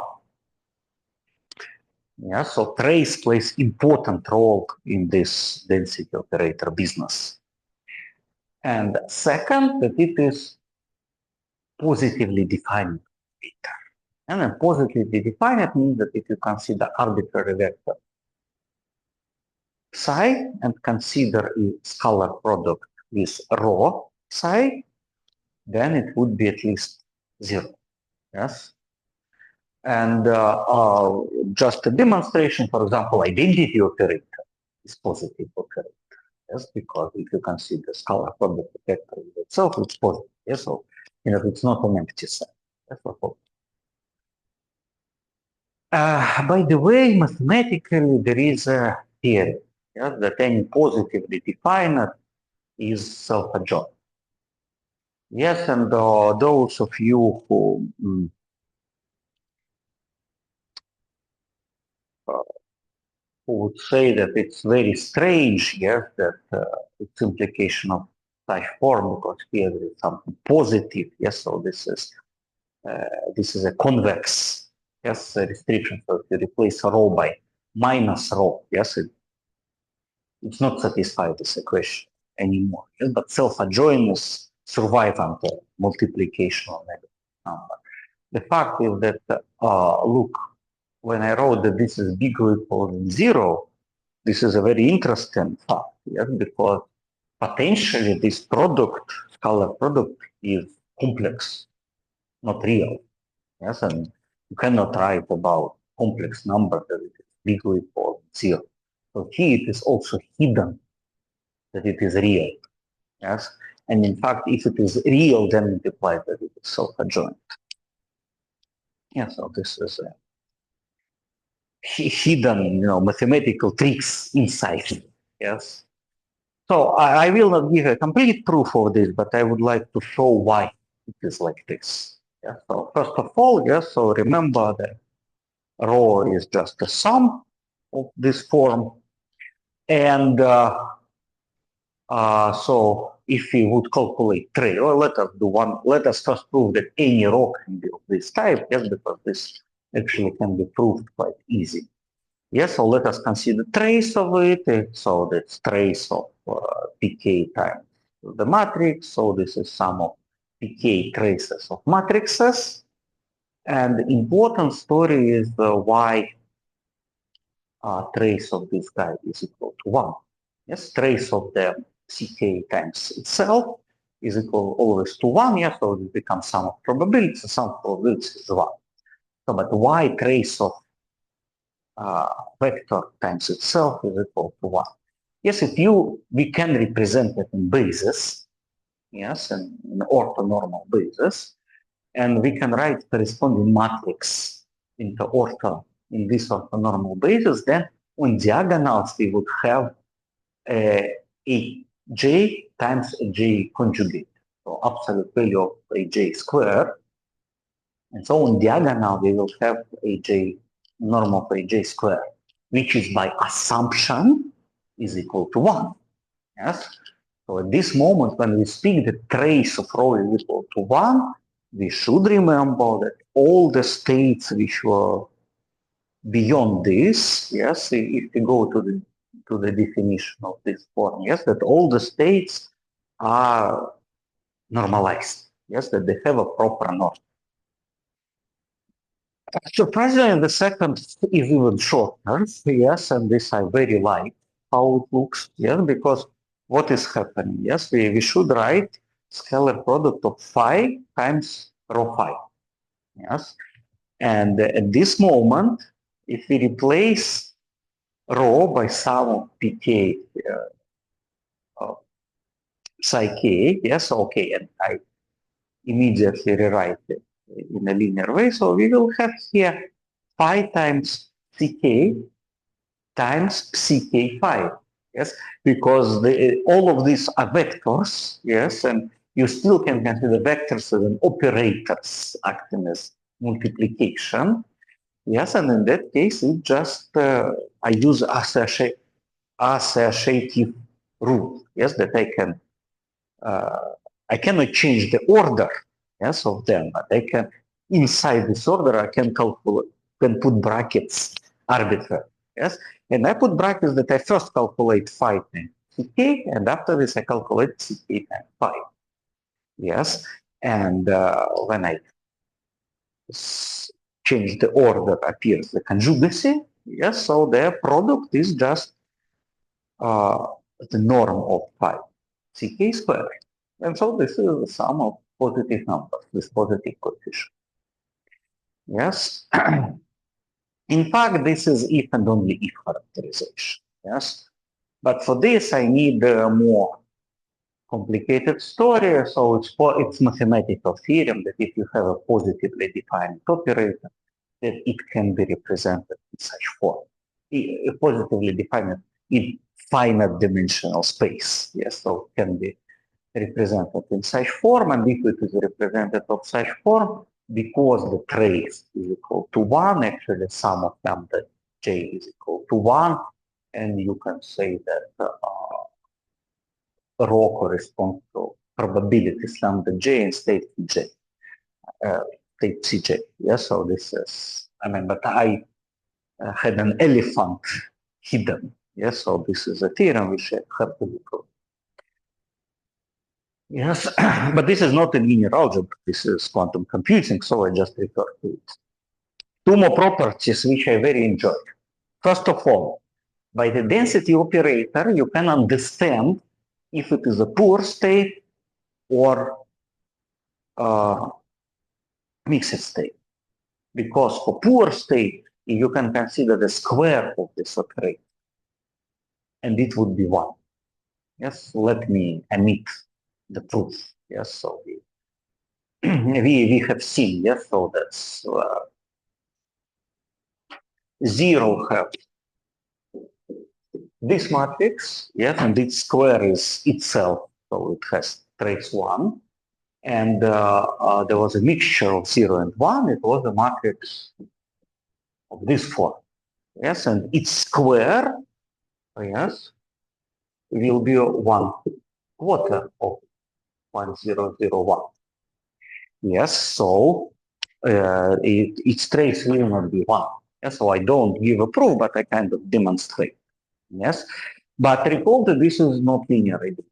Yeah, so trace plays important role in this density operator business. And second, that it is positively defined operator. And then positively defined means that if you consider arbitrary vector psi and consider a scalar product with rho psi, then it would be at least 0. Yes. And just a demonstration, for example, identity operator is positive operator. Yes, because if you consider scalar product vector itself, it's positive. Yes, so it's not an empty set. Yes, by the way, mathematically there is a theory yes, that any positively defined is self-adjoint. Yes, and those of you who would say that it's very strange, yes, that it's implication of such form because here there is something positive, yes, so this is a convex, yes, a restriction. So if you replace rho by minus rho, yes, it's not satisfy this equation anymore. Yes? But self-adjointness survive under multiplication of negative number. The fact is that, look, when I wrote that this is big or equal than 0, this is a very interesting fact, yes, because potentially this product, scalar product, is complex, not real. Yes, and you cannot write about complex number that it is big or equal than 0. So here it is also hidden that it is real. Yes, and in fact, if it is real, then it implies that it is self-adjoint. Yeah, so this is a hidden, mathematical tricks inside. Yes. So I will not give a complete proof of this, but I would like to show why it is like this. Yeah. So first of all, yes. So remember that rho is just a sum of this form, and so if we would calculate trace, or let us first prove that any rho can be of this type, yes, because this actually can be proved quite easy. Yes, so let us consider trace of it. So that's trace of pk times the matrix. So this is sum of pk traces of matrices. And the important story is why trace of this guy is equal to 1. Yes, trace of the ck times itself is equal always to 1. Yes, so it becomes sum of probabilities. Sum of probabilities is 1. So, but why trace of vector times itself is equal to 1. Yes, we can represent it in basis, yes, in orthonormal basis, and we can write corresponding matrix in this orthonormal basis, then on diagonals we would have a j times a j conjugate, so absolute value of a j squared. And so on diagonal we will have a j normal of a j squared, which is by assumption is equal to 1. Yes. So at this moment, when we speak the trace of rho is equal to 1, we should remember that all the states which were beyond this, yes, if we go to the definition of this form, yes, that all the states are normalized, yes, that they have a proper norm. Surprisingly, the second is even shorter, yes, and this I very like how it looks, yes, because what is happening? Yes, we should write scalar product of phi times rho phi, yes, and at this moment, if we replace rho by sum of pk psi k, yes, okay, and I immediately rewrite it in a linear way, so we will have here phi times ck times ck phi, yes, because all of these are vectors, yes, and you still can consider vectors as an operators acting as multiplication, yes, and in that case, it just I use associative rule, yes, that I cannot change the order, yes, of them, but I can inside this order I can put brackets arbitrary, yes, and I put brackets that I first calculate phi times ck, and after this I calculate ck times phi, yes, and when I change the order appears the conjugacy, yes, so the product is just the norm of phi ck squared. And so this is the sum of positive numbers with positive coefficient. Yes. In fact, this is if and only if characterization. Yes. But for this, I need a more complicated story. So it's mathematical theorem that if you have a positively defined operator, that it can be represented in such form. Positively defined in finite dimensional space. Yes, so it can be represented in such form, and if it is represented of such form, because the trace is equal to 1, actually sum of lambda j is equal to 1, and you can say that rho corresponds to probabilities lambda j in state j, state cj. Yes, so this is, I mean, but I had an elephant hidden. Yes, so this is a theorem which I have to prove. Yes, but this is not a linear algebra. This is quantum computing, so I just refer to it. Two more properties which I very enjoy. First of all, by the density operator, you can understand if it is a poor state or mixed state. Because for poor state, you can consider the square of this operator, and it would be 1. Yes, let me omit the proof. Yes, so we have seen, yes, so that's 0 have this matrix, yes, and its square is itself, so it has trace 1. And there was a mixture of 0 and 1. It was a matrix of this form, yes, and its square, yes, will be 1/4 of 1001. Yes, so its trace will not be 1. Yes, so I don't give a proof, but I kind of demonstrate. Yes, but recall that this is not linear identity.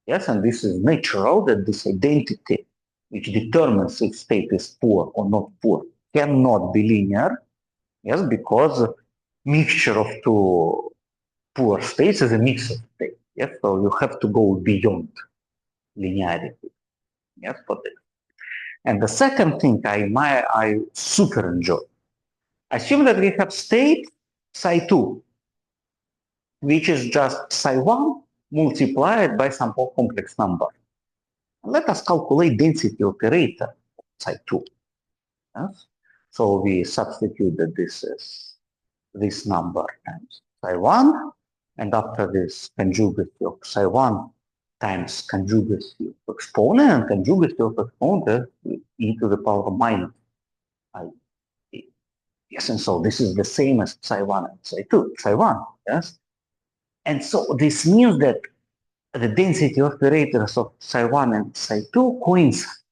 Yes, and this is natural that this identity, which determines if state is poor or not poor, cannot be linear. Yes, because mixture of two poor states is a mixed state. Yes, so you have to go beyond linearity. Yes, for this. And the second thing I super enjoy. Assume that we have state psi2, which is just psi1 multiplied by some complex number. Let us calculate density operator psi2. Yes? So we substitute that this is this number times psi1, and after this conjugacy of psi1 times conjugacy of exponent, and conjugacy of exponent e to the power minus I. Yes, and so this is the same as psi1 and psi2, psi1, yes? And so this means that the density operators of psi1 and psi2 coincide,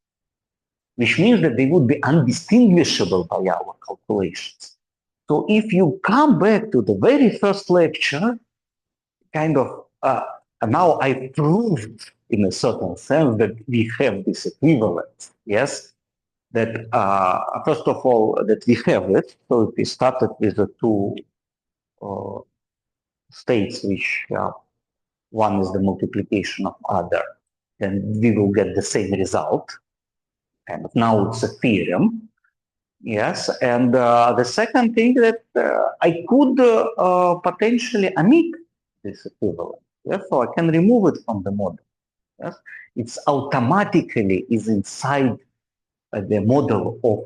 which means that they would be undistinguishable by our calculations. So if you come back to the very first lecture, kind of, now I proved in a certain sense that we have this equivalence, yes? That first of all, that we have it. So we started with the two states, which one is the multiplication of other, and we will get the same result. And now it's a theorem. Yes, and the second thing that I could potentially omit this equivalent. Yes, so I can remove it from the model. Yes, it's automatically is inside the model of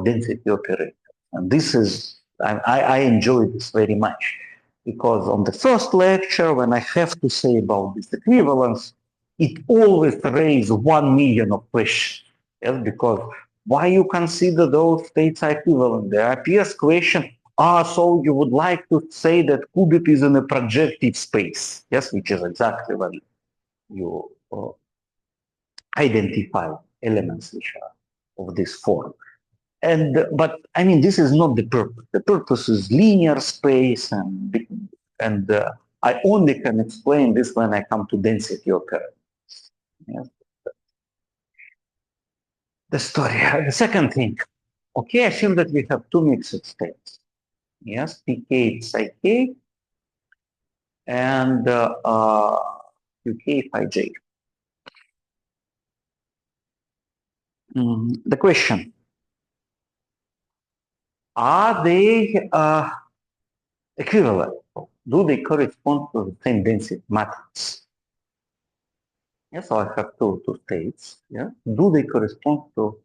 density operator, and this is I enjoy this very much because on the first lecture when I have to say about this equivalence, it always raises 1 million of questions. Yes, because why you consider those states are equivalent? There appears question, so you would like to say that qubit is in a projective space, yes, which is exactly when you identify elements which are of this form. But I mean, this is not the purpose. The purpose is linear space, and I only can explain this when I come to density operators. Yes. The story. The second thing. Okay, assume that we have two mixed states. Yes, pk psi k and qk phi j. The question: are they equivalent? Do they correspond to the same density matrix? Yes, so I have two states. Yeah, do they correspond to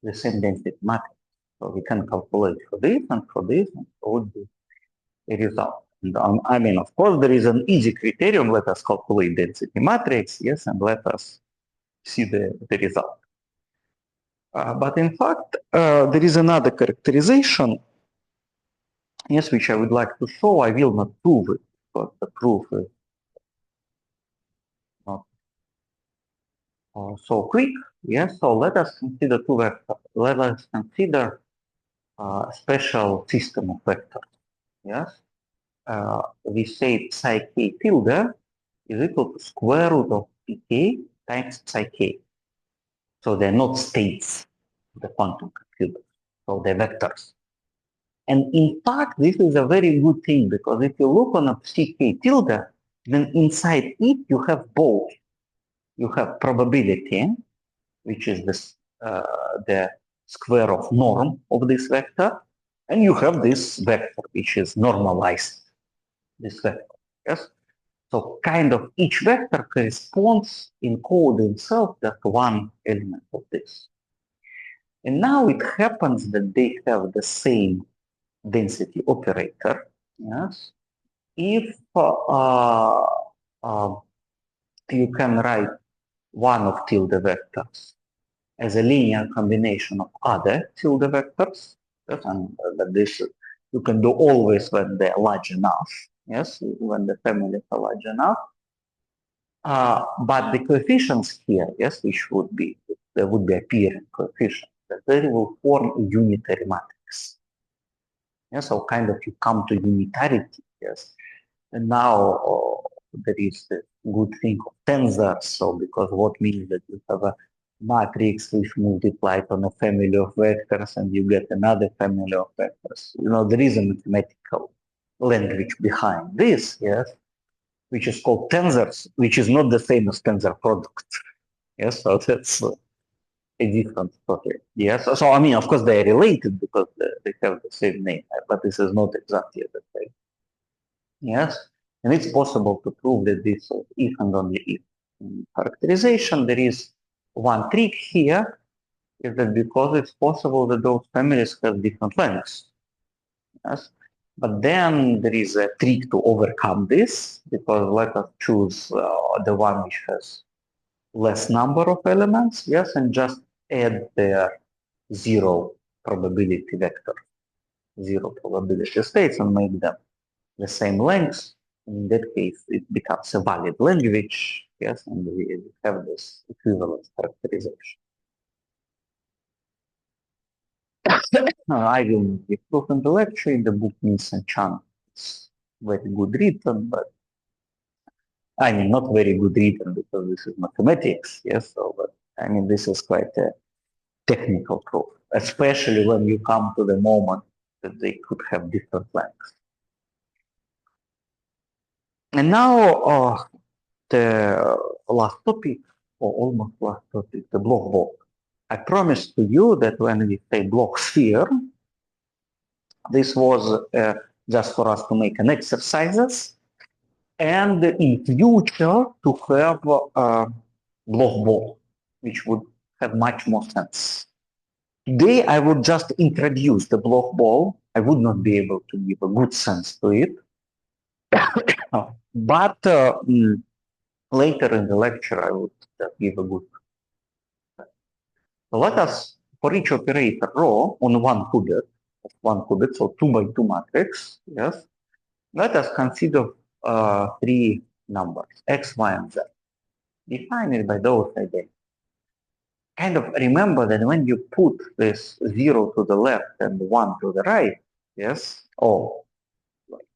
the same density matrix? So we can calculate for this and for this, and so would be a result. And, I mean, of course, there is an easy criterion. Let us calculate density matrix, yes, and let us see the result. But in fact, there is another characterization, yes, which I would like to show. I will not prove it, but the proof is not so quick. Yes, so let us consider two vectors. Let us consider a special system of vectors. Yes, we say psi k tilde is equal to square root of pk times psi k. So they're not states of the quantum computer. So they're vectors. And in fact, this is a very good thing, because if you look on a psi k tilde, then inside it you have both. You have probability, which is the square of norm of this vector, and you have this vector, which is normalized, this vector, yes? So kind of each vector corresponds in code itself just one element of this. And now it happens that they have the same density operator, yes? If you can write one of tilde vectors as a linear combination of other tilde vectors, yes, and this you can do always when they're large enough, yes, when the families are large enough. But the coefficients here, yes, which would be, there would be appearing coefficients, that they will form a unitary matrix. Yes, so kind of you come to unitarity, yes. And now there is the good thing of tensors, so because what means that you have a matrix which multiplied on a family of vectors and you get another family of vectors. You know, there is a mathematical language behind this, yes, which is called tensors, which is not the same as tensor product. Yes, so that's a different story. Yes, so I mean, of course, they are related because they have the same name, but this is not exactly the same. Yes, and it's possible to prove that this is if and only if. In characterization, there is one trick here, is that because it's possible that those families have different lengths. Yes, but then there is a trick to overcome this, because let us choose the one which has less number of elements, yes, and just add their zero probability vector, zero probability states, and make them the same length. In that case, it becomes a valid language, yes, and we have this equivalence characterization. I will not give proof in the lecture. In the book, Mills and Chan, it's very good written, but I mean, not very good written because this is mathematics, yes, so, but I mean, this is quite a technical proof, especially when you come to the moment that they could have different lengths. And now the last topic, or almost last topic, the Bloch ball. I promised to you that when we say Bloch sphere, this was just for us to make an exercises, and in future to have a Bloch ball, which would have much more sense. Today I would just introduce the Bloch ball. I would not be able to give a good sense to it, but later in the lecture I would give a good. So let us, for each operator rho on one qubit, so 2 by 2 matrix, yes, let us consider three numbers, x, y, and z, defined by those identities. Kind of remember that when you put this 0 to the left and 1 to the right, yes, or like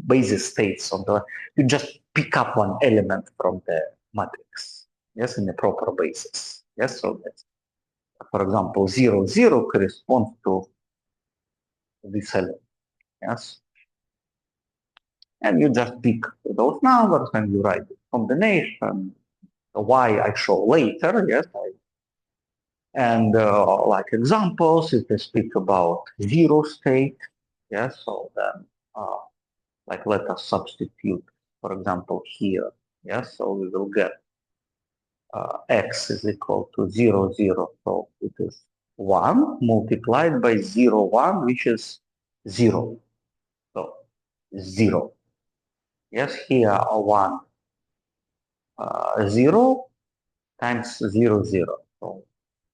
basis states on the left, you just pick up one element from the matrix, yes, in the proper basis, yes, so that's, for example, 0, 0 corresponds to this element, yes, and you just pick those numbers and you write the combination. Why I show later, yes, and like examples, if we speak about zero state, yes, so then like let us substitute, for example, here, yes, so we will get x is equal to 0, 0, so it is 1 multiplied by 0, 1, which is 0. So 0. Yes, here 1, 0 times 0, 0. So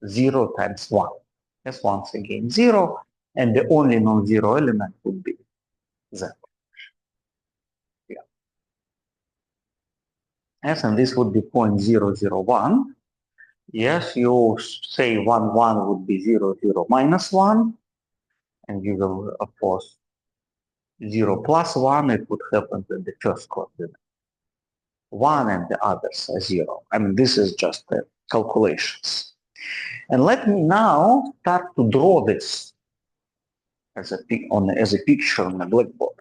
0 times 1. Yes, once again 0, and the only non-zero element would be z. Yeah. Yes, and this would be 0.001. Yes, you say 1, 1 would be 0, 0 minus 1, and you will, of course, 0 plus 1, it would happen with the first coordinate. 1 and the others are 0. I mean, this is just calculations. And let me now start to draw this as a picture on a blackboard.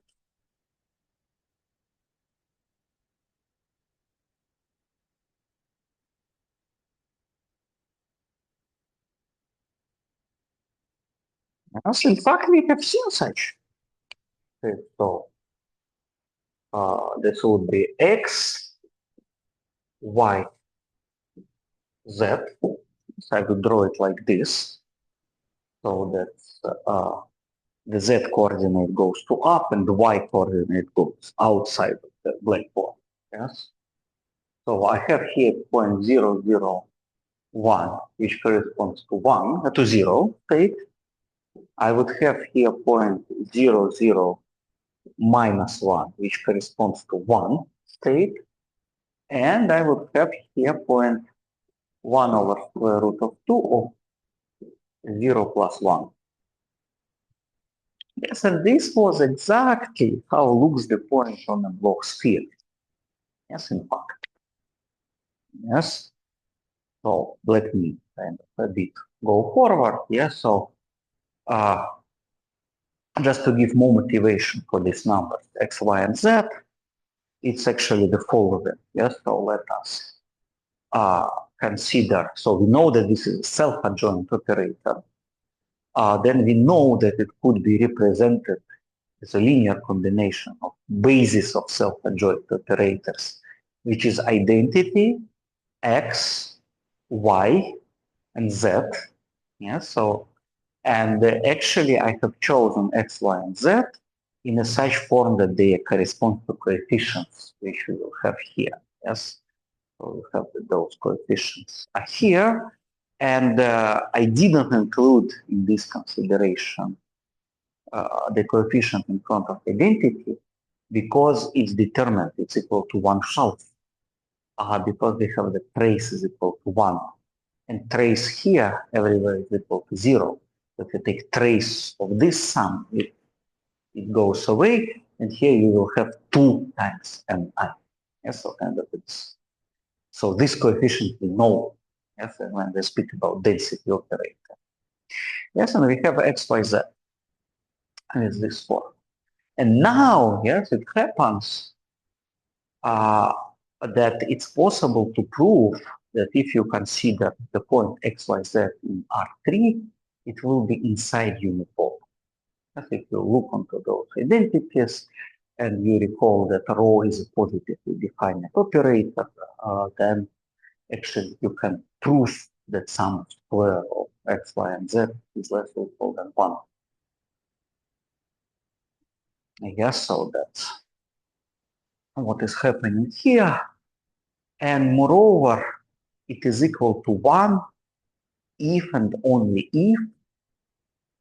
Yes, in fact, we have seen such. So this would be x, y, z. So I would draw it like this. So that the z coordinate goes to up and the y coordinate goes outside of the blackboard. Yes. So I have here 0.001, which corresponds to 1, to 0 state. I would have here 0.00 minus 1, which corresponds to 1 state. And I would have here 0.1 over square root of 2 of 0 plus 1. Yes, and this was exactly how looks the point on a Bloch sphere. Yes, in fact. Yes. So let me kind of a bit go forward. Yes, so just to give more motivation for these numbers, x, y, and z, it's actually the following. Yes, so let us consider. So we know that this is a self-adjoint operator. Then we know that it could be represented as a linear combination of basis of self-adjoint operators, which is identity x, y, and z. Yeah, so, and actually I have chosen x, y, and z in a such form that they correspond to coefficients, which we will have here. Yes, so we have those coefficients are here, and I didn't include in this consideration the coefficient in front of identity because it's determined, it's equal to 1/2, because we have the trace is equal to 1. And trace here everywhere is equal to 0. If you take trace of this sum, it goes away, and here you will have 2 times mi. Yes, so kind of it's. So this coefficient we know, yes, and when we speak about density operator. Yes, and we have x, y, z, and it's this form. And now, yes, it happens that it's possible to prove that if you consider the point x, y, z in R3, it will be inside unipolar. If you look onto those identities and you recall that rho is a positively defined operator, then actually you can prove that sum square of x, y, and z is less or equal than 1. I guess so that's what is happening here. And moreover, it is equal to 1 if and only if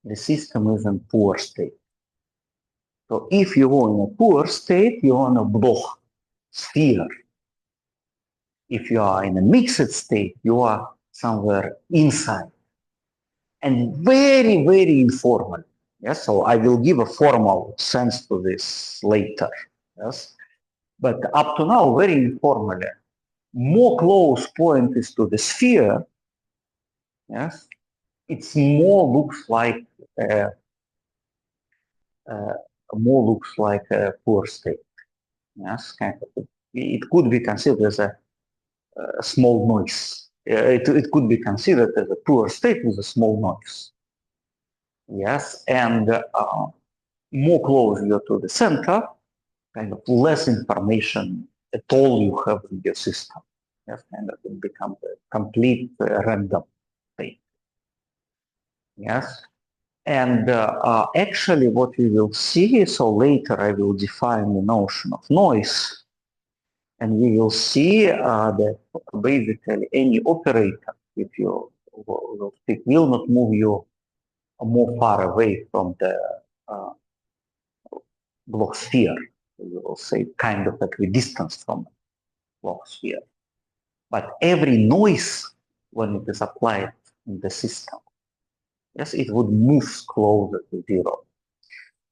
the system is in poor state. So if you are in a poor state, you are in a Bloch sphere. If you are in a mixed state, you are somewhere inside. And very, very informal. Yes, so I will give a formal sense to this later. Yes, but up to now, very informally. More close point is to the sphere. Yes, it's more looks like a poor state. Yes, kind of. It could be considered as a small noise. It could be considered as a poor state with a small noise. Yes, and more closer to the center, kind of less information at all you have in your system. Yes, kind of it becomes a complete random state. Yes. And actually what we will see, so later I will define the notion of noise, and we will see that basically any operator, if you will speak, will not move you more far away from the uh, Bloch sphere. We will say kind of equidistance from Bloch sphere. But every noise, when it is applied in the system, yes, it would move closer to zero.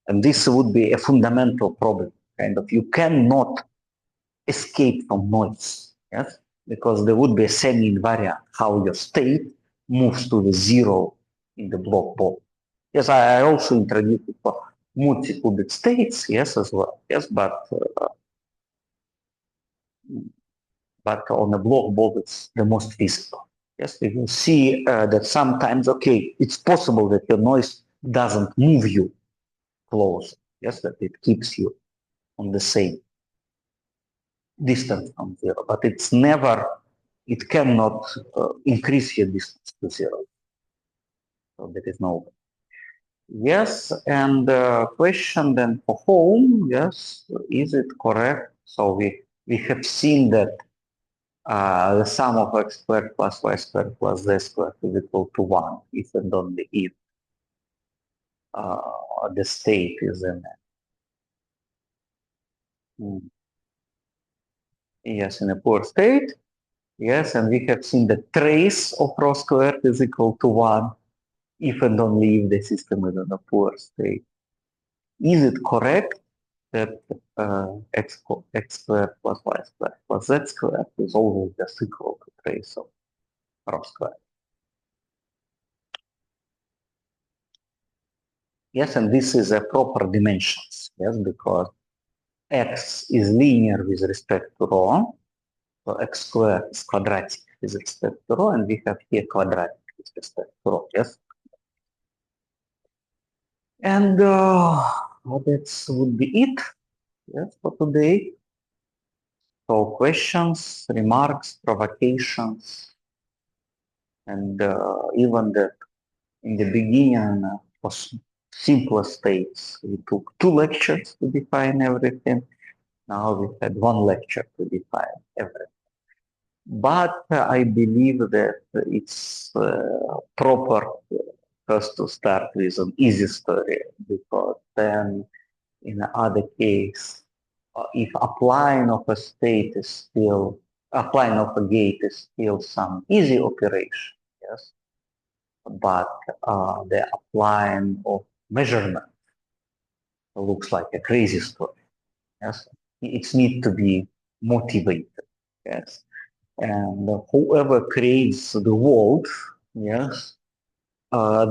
And this would be a fundamental problem. Kind of, you cannot escape from noise, yes, because there would be a semi-invariant how your state moves to the zero in the block ball. Yes, I also introduced it for multi-qubit states, yes, as well, yes, but on a block ball it's the most feasible. Yes, we will see that sometimes, okay, it's possible that your noise doesn't move you close, yes, that it keeps you on the same distance from zero, but it cannot increase your distance to zero. So there is no way. Yes, and question then for home, yes, is it correct? So we have seen that the sum of x squared plus y squared plus z squared is equal to 1 if and only if the state is in yes, in a poor state. Yes, and we have seen the trace of rho squared is equal to 1 if and only if the system is in a poor state. Is it correct that x squared plus y squared plus z squared is always just equal to trace of rho squared? Yes, and this is a proper dimensions, yes, because x is linear with respect to rho, so x squared is quadratic with respect to rho, and we have here quadratic with respect to rho, yes. And that would be it, yes, for today. So questions, remarks, provocations, and even that in the beginning for simpler states, we took 2 lectures to define everything. Now we had 1 lecture to define everything. But I believe that it's proper first to start with an easy story, because then in the other case, if applying of a state is still, applying of a gate is still some easy operation, yes, but the applying of measurement looks like a crazy story, yes. It needs to be motivated, yes. And whoever creates the world, yes,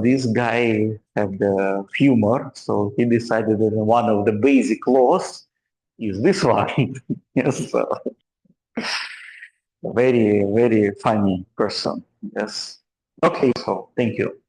this guy had the humor, so he decided that one of the basic laws is this one. Yes, so very, very funny person. Yes. Okay, so thank you.